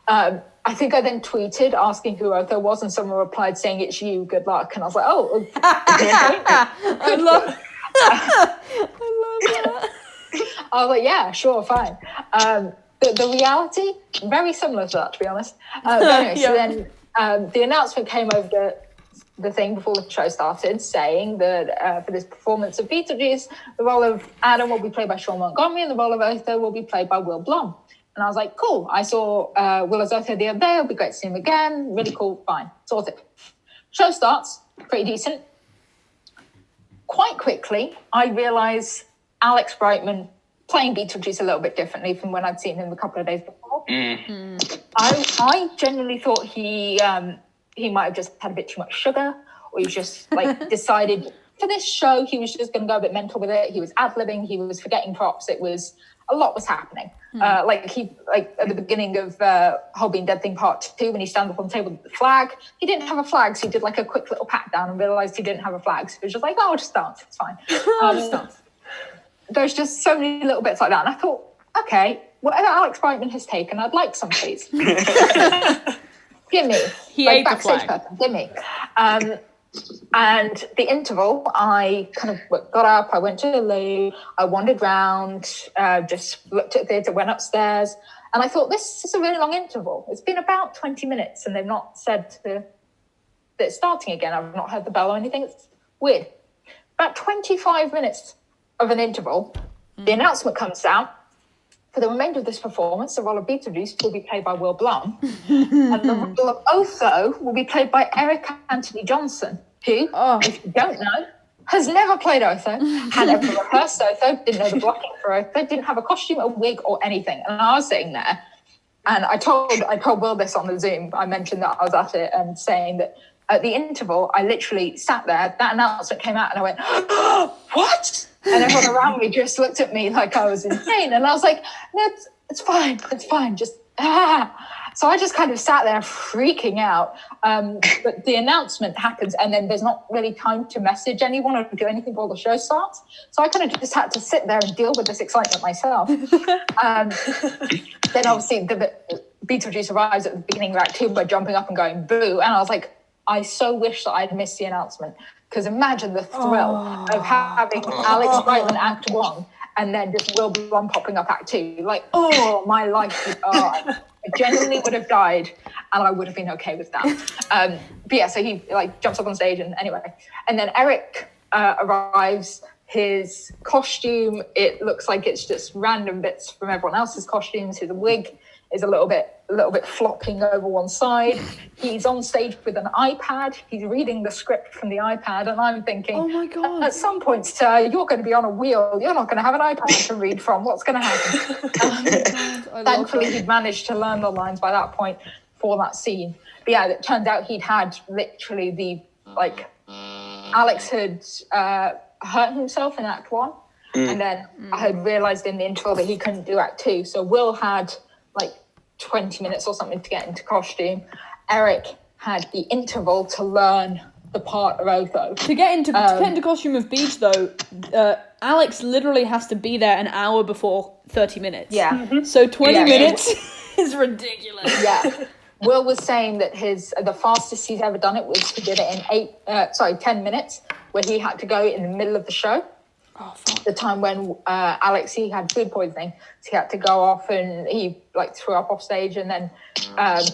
I think I then tweeted asking who Otho was, and someone replied saying, it's you, good luck. And I was like, oh, I love that. I was like, yeah, sure, fine. The reality, very similar to that, to be honest. But anyway, so then the announcement came over the thing before the show started, saying that for this performance of Beetlejuice, the role of Adam will be played by Sean Montgomery and the role of Otho will be played by Will Blum. And I was like, cool. I saw Will as Otho the other day. It'll be great to see him again. Really cool. Fine. Sorted. Show starts. Pretty decent. Quite quickly, I realise Alex Brightman playing Beetlejuice a little bit differently from when I'd seen him a couple of days before. I genuinely thought he might have just had a bit too much sugar, or he just like decided for this show he was just going to go a bit mental with it. He was ad-libbing, he was forgetting props. A lot was happening. Like at the beginning of Whole Being Dead Thing Part 2, when he stands up on the table with the flag, he didn't have a flag, so he did like a quick little pat down and realised he didn't have a flag. So he was just like, oh, I'll just dance, it's fine. Just dance. There's just so many little bits like that. And I thought, okay, whatever Alex Brightman has taken, I'd like some, please. Give me. He ate the flag. Person, give me. And the interval, I kind of got up, I went to the loo, I wandered round, just looked at the theatre, went upstairs, and I thought, this is a really long interval. It's been about 20 minutes and they've not said that it's starting again. I've not heard the bell or anything. It's weird. About 25 minutes of an interval, the announcement comes out. For the remainder of this performance, the role of Beetlejuice will be played by Will Blum, and the role of Otho will be played by Eric Anthony Johnson, who, if you don't know, has never played Otho, had never rehearsed Otho, didn't know the blocking for Otho, didn't have a costume, a wig, or anything. And I was sitting there, and I told Will this on the Zoom. I mentioned that I was at it and saying that at the interval, I literally sat there. That announcement came out, and I went, "What?" And everyone around me just looked at me like I was insane. And I was like, no, it's fine. Just, So I just kind of sat there freaking out. But the announcement happens, and then there's not really time to message anyone or do anything before the show starts. So I kind of just had to sit there and deal with this excitement myself. Then obviously the Beetlejuice arrives at the beginning of Act 2 by jumping up and going, boo. And I was like, I so wish that I'd missed the announcement. Because imagine the thrill of having Alex Brightman Act 1 and then just Will Blum popping up Act 2. Like, my life. I genuinely would have died, and I would have been okay with that. But yeah, so he like jumps up on stage, and anyway. And then Eric arrives. His costume, it looks like it's just random bits from everyone else's costumes. His wig is a little bit flopping over one side. He's on stage with an iPad. He's reading the script from the iPad, and I'm thinking, oh my God, at some point, sir, you're going to be on a wheel. You're not going to have an iPad to read from. What's going to happen? Thankfully, he'd managed to learn the lines by that point for that scene. But yeah, it turns out he'd had literally Alex had hurt himself in Act 1. And then I had realised in the interval that he couldn't do Act 2. So Will had like 20 minutes or something to get into costume. Eric had the interval to learn the part of Otho. To get into costume of Beach, though, Alex literally has to be there an hour before 30 minutes. Yeah. So 20 minutes is ridiculous. Yeah. Will was saying that the fastest he's ever done it was he did it in 10 minutes, where he had to go in the middle of the show. Oh, fuck. The time when Alex, he had food poisoning, so he had to go off and he like threw up off stage. And then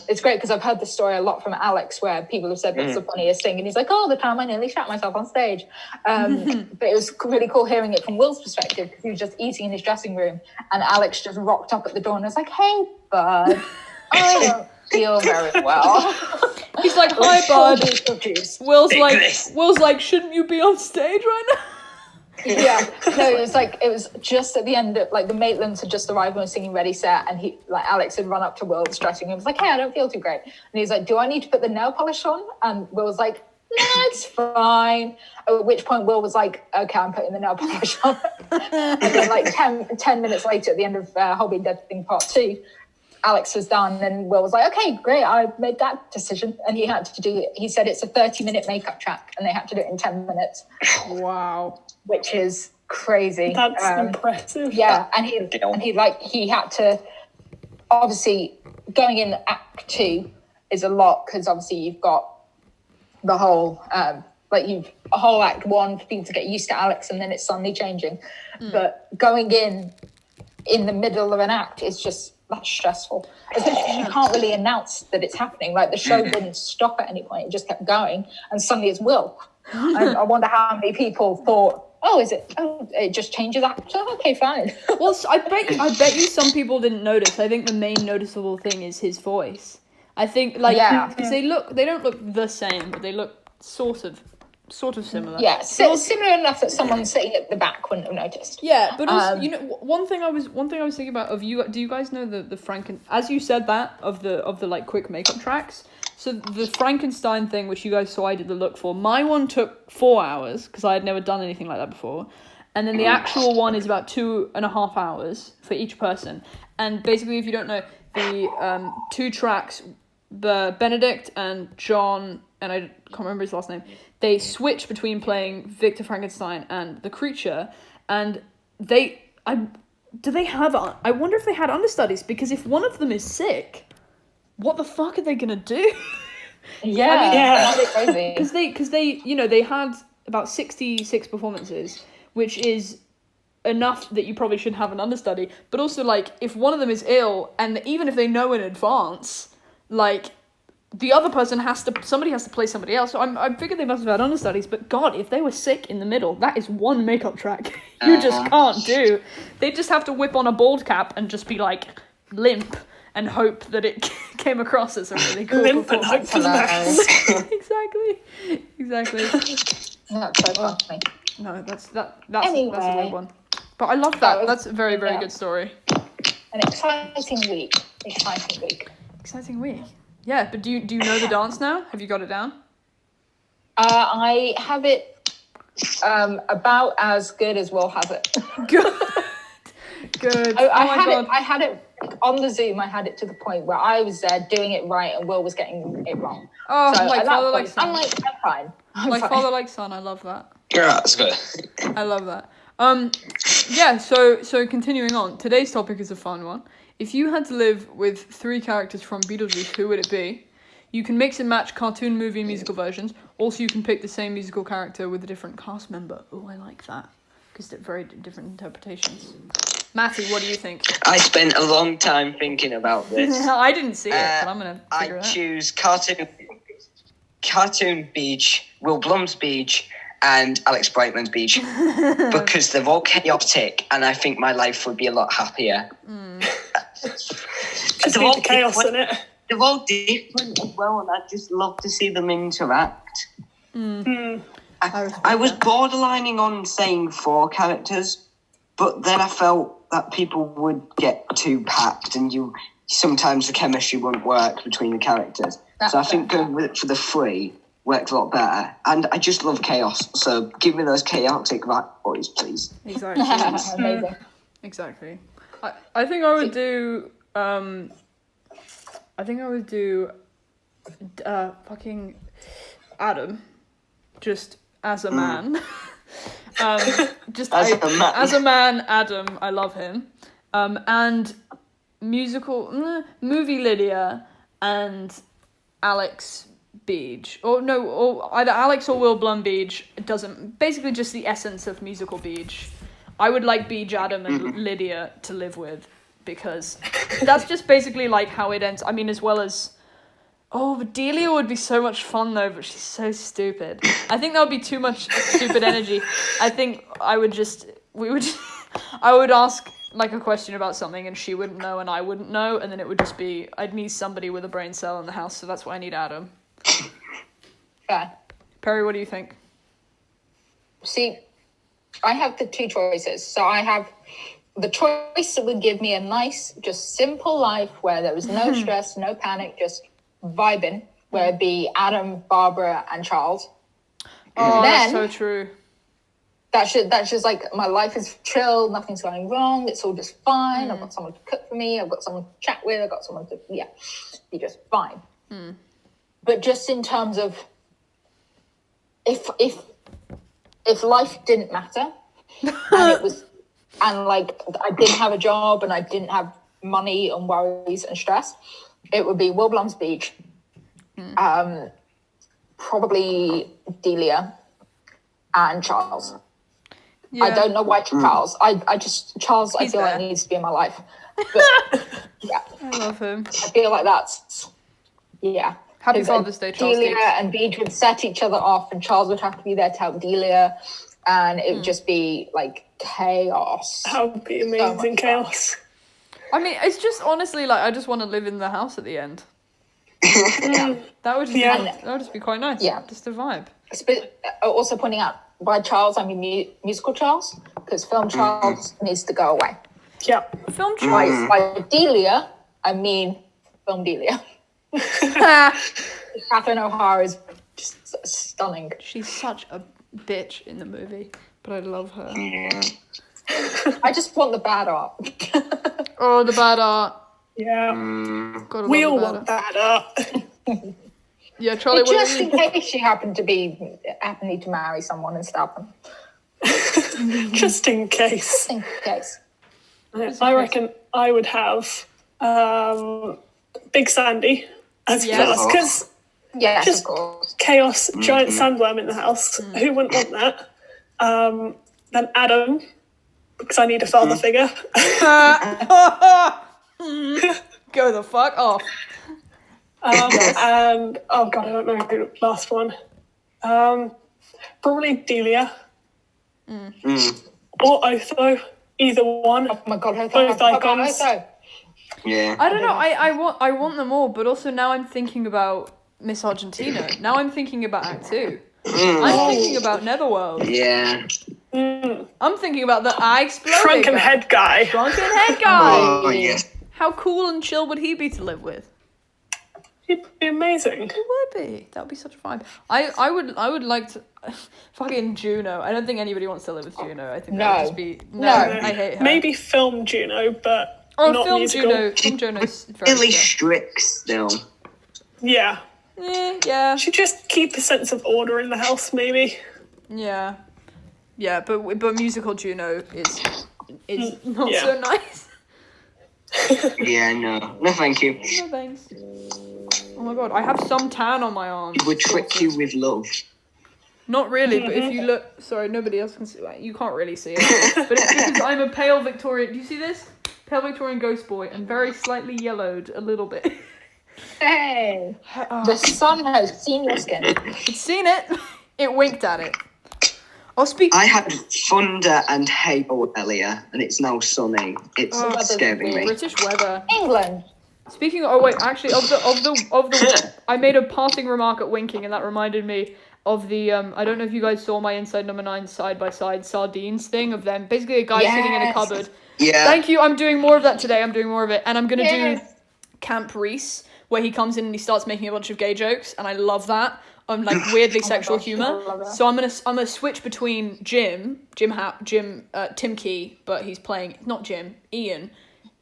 it's great because I've heard this story a lot from Alex, where people have said what's the funniest thing, and he's like, oh, the time I nearly shat myself on stage. But it was really cool hearing it from Will's perspective, because he was just eating in his dressing room and Alex just rocked up at the door and was like, hey bud, I don't feel very well. He's like, hi bud. Will's like, shouldn't you be on stage right now? Yeah, no, it was just at the end of, like, the Maitlands had just arrived and were singing Ready Set, and Alex had run up to Will stressing him, was like, hey, I don't feel too great, and he's like, do I need to put the nail polish on? And Will was like, no, it's fine. At which point Will was like, okay, I'm putting the nail polish on. And then like 10 minutes later, at the end of Whole Being Dead Thing Part 2, Alex was done, and Will was like, okay, great, I made that decision. And he had to do it. He said it's a 30-minute makeup track, and they had to do it in 10 minutes. Wow. Which is crazy. That's impressive. Yeah, and he had to, obviously, going in Act 2 is a lot, because obviously you've got the whole, a whole Act 1 for people to get used to Alex, and then it's suddenly changing. But going in the middle of an act is just, that's stressful. Especially you can't really announce that it's happening. Like, the show didn't stop at any point; it just kept going, and suddenly it's Will. I wonder how many people thought, "Oh, is it? Oh, it just changes actor. Okay, fine." Well, I bet you some people didn't notice. I think the main noticeable thing is his voice. I think because they don't look the same, but they look sort of similar. Yeah, similar enough that someone sitting at the back wouldn't have noticed. Yeah, but also, one thing I was thinking about of you. Do you guys know the as you said that of the like quick makeup tracks? So the Frankenstein thing, which you guys saw, I did the look for. My one took 4 hours because I had never done anything like that before, and then the actual one is about 2.5 hours for each person. And basically, if you don't know, the 2 tracks, the Benedict and John, and I can't remember his last name, they switch between playing Victor Frankenstein and the creature, and I wonder if they had understudies, because if one of them is sick, what the fuck are they gonna do? That's crazy. Because they had about 66 performances, which is enough that you probably should have an understudy. But also, like, if one of them is ill, and even if they know in advance, like, the other person somebody has to play somebody else. So I figured they must have had understudies, but God, if they were sick in the middle, that is one makeup track you just can't do. They just have to whip on a bald cap and just be like limp and hope that it came across as a really cool Limp and hope for the best. Exactly. That's so funny. No, that's Anyway. a weird one. But I love that. That's a very, very good story. An exciting week. Exciting week. Yeah, but do you know the dance now? Have you got it down? I have it about as good as Will has it. Good. I had it on the Zoom. I had it to the point where I was there doing it right and Will was getting it wrong. Oh, so like father, like son. I'm like, I'm fine. Like father, like son. I love that. Yeah, that's good. I love that. Yeah. So continuing on, today's topic is a fun one. If you had to live with 3 characters from Beetlejuice, who would it be? You can mix and match cartoon, movie, and musical versions. Also, you can pick the same musical character with a different cast member. Oh, I like that. Because they're very different interpretations. Matty, what do you think? I spent a long time thinking about this. I didn't see it, but I'm going to figure it out. I choose Cartoon Beach, Will Blum's Beach, and Alex Brightman's Beach. Because they're all chaotic, and I think my life would be a lot happier. Just need the chaos in it. They're all different as well, and I'd just love to see them interact. I was borderlining on saying 4 characters, but then I felt that people would get too packed, and sometimes the chemistry wouldn't work between the characters. So I think going with it for the 3 worked a lot better. And I just love chaos. So give me those chaotic boys, please. Exactly. Amazing. Exactly. I think I would do fucking Adam, just as a man. Just As a man. as a man, Adam. I love him. And movie Lydia and Alex Beach, or either Alex or Will Blumbeach. It doesn't. Basically, just the essence of musical Beach. I would like Beach, Adam, and Lydia to live with, because that's just basically like how it ends. I mean, as well as. Oh, but Delia would be so much fun though, but she's so stupid. I think that would be too much stupid energy. I think I would ask like a question about something and she wouldn't know and I wouldn't know, and then it would just be, I'd need somebody with a brain cell in the house, so that's why I need Adam. Fair. Perry, what do you think? See, I have the two choices. So I have the choice that would give me a nice, just simple life where there was no stress, no panic, just vibing, where it'd be Adam, Barbara, and Charles. Oh, that's then, so true. That's just like, my life is chill, nothing's going wrong, it's all just fine. I've got someone to cook for me, I've got someone to chat with, I've got someone to, be just fine. But just in terms of, if life didn't matter, and like I didn't have a job and I didn't have money and worries and stress, it would be Will Blum's Beach, probably Delia, and Charles. Yeah. I don't know why Charles. Charles, I He's feel there. like needs to be in my life. But, yeah, I love him. I feel like that's, Happy 'Cause, Father's Day, Charles. Delia Deeks. and Beach would set each other off, and Charles would have to be there to help Delia, and it would just be like chaos. That would be much amazing fun. chaos. I mean, it's just honestly like I just want to live in the house at the end. That would just be quite nice. Yeah. Just a vibe. Also pointing out, by Charles, I mean musical Charles, because film Charles needs to go away. Yeah. Film choice. By Delia, I mean film Delia. Catherine O'Hara is just stunning. She's such a bitch in the movie, but I love her. Yeah. I just want the bad art. Oh, the bad art. Yeah. Gotta We love all the want bad that Yeah, Charlie, what Just do in you case she happened to marry someone and stab them. Just in case. Just in case. I reckon I would have Big Sandy as Yes. first, because Yes, Just- of course. chaos, giant sandworm in the house. Who wouldn't want that? Then Adam, because I need a father figure. Go the fuck off. And oh god, I don't know who the last one. Probably Delia or Otho. Either one. Oh my god, Both icons. Yeah. I don't know. I want them all, but also now I'm thinking about Miss Argentina. Now I'm thinking about Act 2. I'm thinking about Netherworld. Yeah. I'm thinking about the eye exploding. Shrunken head guy. Shrunken head guy. Oh, yes. How cool and chill would he be to live with? He'd be amazing. It would be. That would be such a vibe. I would like to. Fucking Juno. I don't think anybody wants to live with Juno. I think that would just be No. I hate her. Maybe film Juno, but not film musical. Juno. Film Juno's very Really chill. strict still. Yeah. Yeah. Should just keep a sense of order in the house, maybe. Yeah. Yeah, but musical Juno is not Yeah. so nice. Yeah, no. No, thank you. No thanks. Oh my god, I have some tan on my arm. Would trick you with love. Not really, but if you look, sorry, nobody else can see. You can't really see it, but it's because I'm a pale Victorian. Do you see this? Pale Victorian ghost boy, and very slightly yellowed a little bit. Hey, the sun has seen your skin. It's seen it. It winked at it. I'll speak. I had thunder and hail earlier, and it's now sunny. It's scaring me. British weather. England. Speaking. Oh wait, actually, of the. I made a passing remark at winking, and that reminded me of the. I don't know if you guys saw my Inside Number 9 side by side sardines thing of them. Basically, a guy sitting in a cupboard. Yeah. Thank you. I'm doing more of that today. I'm doing more of it, and I'm gonna Yes. do Camp Reese, where he comes in and he starts making a bunch of gay jokes, and I love that. I'm like weirdly sexual humor. So I'm gonna switch between Tim Key, but he's playing not Jim, Ian.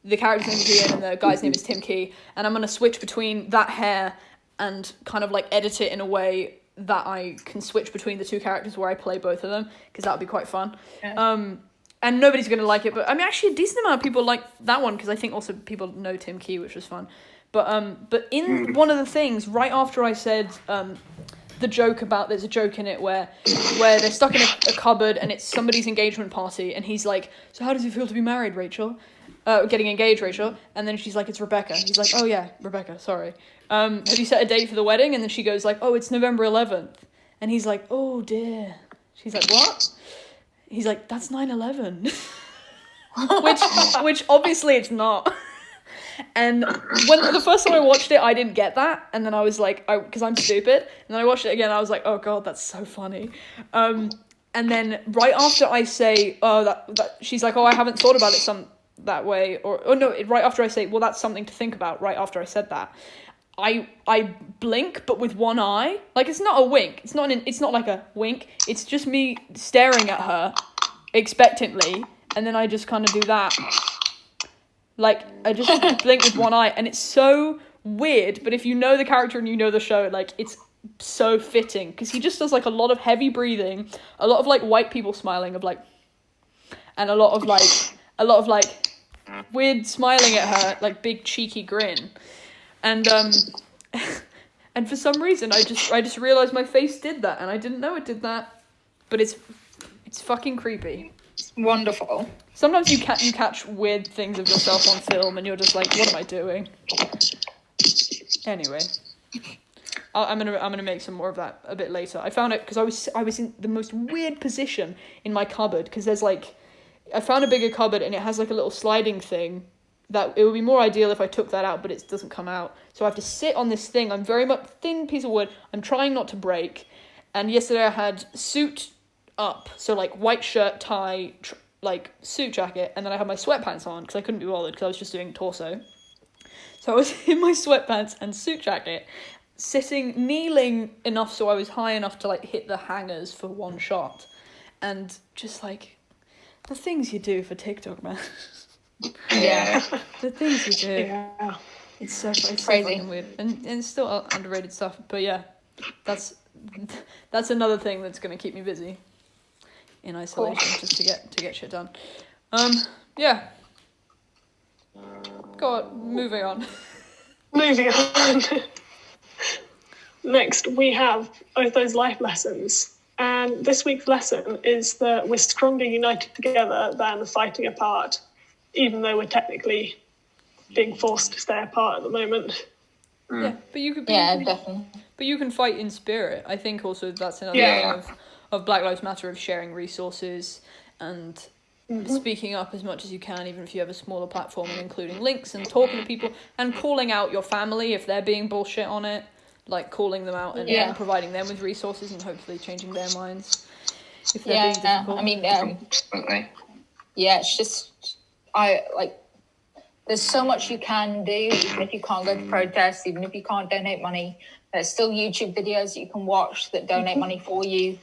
The character's name is Ian and the guy's name is Tim Key, and I'm gonna switch between that hair and kind of like edit it in a way that I can switch between the two characters where I play both of them, because that would be quite fun. Yeah. And nobody's gonna like it, but I mean, actually, a decent amount of people like that one, because I think also people know Tim Key, which was fun. But in one of the things right after I said the joke about, there's a joke in it where they're stuck in a cupboard and it's somebody's engagement party, and he's like, so how does it feel to be married, Rachel? Getting engaged, Rachel. And then she's like, it's Rebecca. He's like, oh yeah, Rebecca, sorry. Have you set a date for the wedding? And then she goes like, oh, it's November 11th. And he's like, oh dear. She's like, what? He's like, that's 9/11. which obviously it's not. And when the first time I watched it, I didn't get that, and then I was like, because I'm stupid, and then I watched it again, I was like, oh god, that's so funny. And then right after I say, oh, that she's like, oh, I haven't thought about it that way, or no, right after I say, well, that's something to think about. Right after I said that, I blink, but with one eye. Like, it's not a wink. It's not like a wink. It's just me staring at her expectantly, and then I just kind of do that. Like, I just blink with one eye, and it's so weird, but if you know the character and you know the show, like, it's so fitting, because he just does, like, a lot of heavy breathing, a lot of, like, white people smiling, of, like, and a lot of, like, weird smiling at her, like, big cheeky grin, and, and for some reason, I just realised my face did that, and I didn't know it did that, but it's fucking creepy. Wonderful. Sometimes you catch weird things of yourself on film, and you're just like, "What am I doing?" Anyway, I'm gonna make some more of that a bit later. I found it because I was in the most weird position in my cupboard, because there's like, I found a bigger cupboard and it has like a little sliding thing that it would be more ideal if I took that out, but it doesn't come out. So I have to sit on this thing. I'm very much thin piece of wood. I'm trying not to break. And yesterday I had suit up, so like white shirt, tie, like suit jacket, and then I had my sweatpants on because I couldn't be bothered because I was just doing torso. So I was in my sweatpants and suit jacket, kneeling enough so I was high enough to like hit the hangers for one shot, and just like the things you do for TikTok, man. Yeah. The things you do. Yeah. It's so crazy. Fucking weird, and it's still underrated stuff. But yeah, that's another thing that's gonna keep me busy in isolation, just to get shit done. Yeah. God, moving on. Moving on. Next, we have both those life lessons. And this week's lesson is that we're stronger united together than fighting apart, even though we're technically being forced to stay apart at the moment. Yeah, but you could be. Yeah, definitely. But you can fight in spirit. I think also that's another thing of Black Lives Matter, of sharing resources and speaking up as much as you can, even if you have a smaller platform, and including links and talking to people and calling out your family if they're being bullshit on it, like calling them out and providing them with resources and hopefully changing their minds if they're being difficult. I mean, Absolutely. yeah, it's just, there's so much you can do, even if you can't go to protests, even if you can't donate money. There's still YouTube videos you can watch that donate money for you.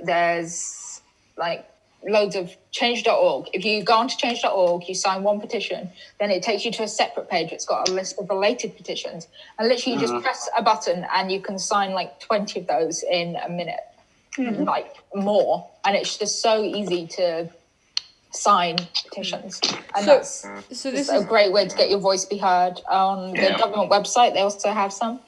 There's like loads of change.org. If you go onto change.org, you sign one petition, then it takes you to a separate page. It's got a list of related petitions. And literally you just press a button and you can sign like 20 of those in a minute, like more. And it's just so easy to sign petitions, and that's a great way to get your voice be heard. On the government website, they also have some.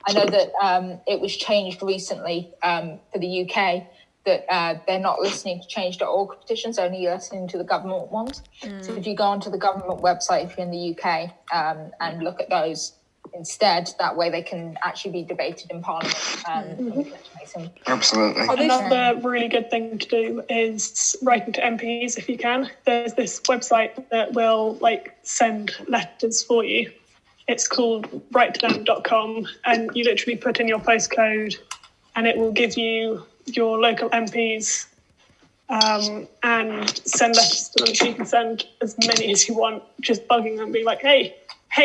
I know that it was changed recently for the UK that they're not listening to change.org petitions, only listening to the government ones. So if you go onto the government website, if you're in the UK, and look at those instead, that way they can actually be debated in Parliament. Absolutely. Another really good thing to do is writing to MPs if you can. There's this website that will like send letters for you. It's called writetothem.com, and you literally put in your postcode and it will give you your local MPs and send letters to them. So you can send as many as you want, just bugging them, be like, hey,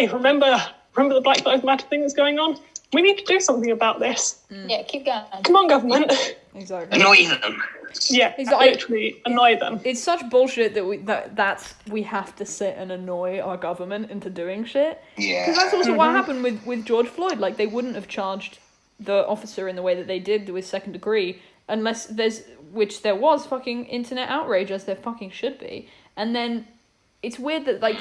remember remember the Black Lives Matter thing that's going on? We need to do something about this. Yeah, keep going. Come on, government. Exactly. Annoy them. Yeah, Exactly. literally annoy them. It's such bullshit that we have to sit and annoy our government into doing shit. Yeah. Because that's also what happened with George Floyd. Like, they wouldn't have charged the officer in the way that they did with second degree unless there was fucking internet outrage, as there fucking should be. And then it's weird that, like,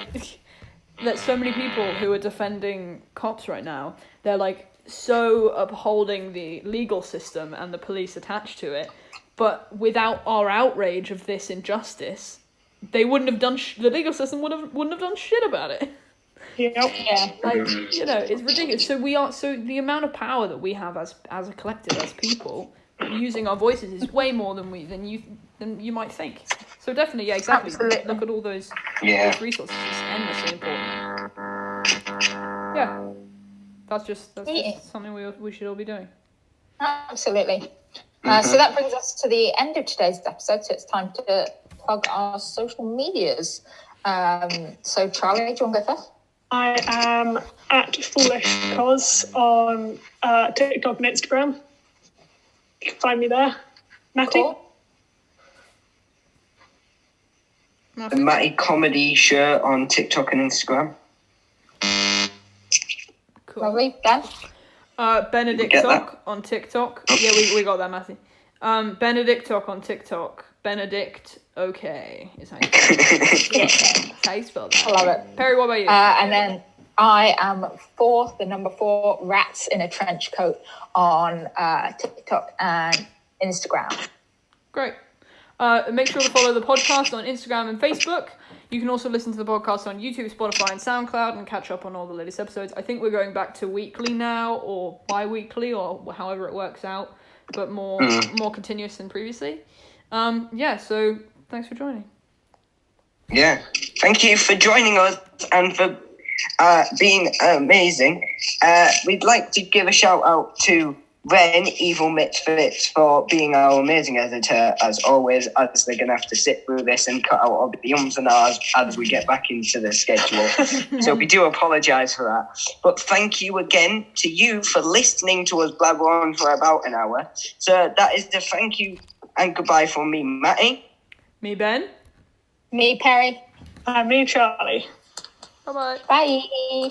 that so many people who are defending cops right now, they're, like, so upholding the legal system and the police attached to it, but without our outrage of this injustice, they wouldn't have done. The legal system wouldn't have done shit about it. Yep. Yeah. Like, you know, it's ridiculous. So the amount of power that we have as a collective, as people, using our voices is way more than you might think. So definitely, yeah, exactly. Absolutely. Look at all those resources. It's endlessly important. Yeah, that's just something we should all be doing. Absolutely. So that brings us to the end of today's episode. So it's time to plug our social medias. So Charlie, do you want to go first? I am at Foolish Cos on TikTok and Instagram. You can find me there. Matty? Cool. The Matty Comedy shirt on TikTok and Instagram. Cool. Lovely. Ben? Benedict Get Talk on TikTok. Yeah, we got that, Matthew. Benedict Talk on TikTok. Benedict OK is how you spell it. That's how you spell that. I love it. Perry, what about you? And then I am the number 4 rats in a trench coat on TikTok and Instagram. Great. Make sure to follow the podcast on Instagram and Facebook. You can also listen to the podcast on YouTube, Spotify, and SoundCloud and catch up on all the latest episodes. I think we're going back to weekly now, or bi-weekly, or however it works out, but more continuous than previously. So thanks for joining. Yeah. Thank you for joining us and for being amazing. We'd like to give a shout out to Ren, evil.misfits, for being our amazing editor, as always, as they're going to have to sit through this and cut out all the ums and ahs as we get back into the schedule. So we do apologise for that. But thank you again to you for listening to us blabber on for about an hour. So that is the thank you and goodbye from me, Matty. Me, Ben. Me, Perry. Me, Charlie. Bye-bye. Bye.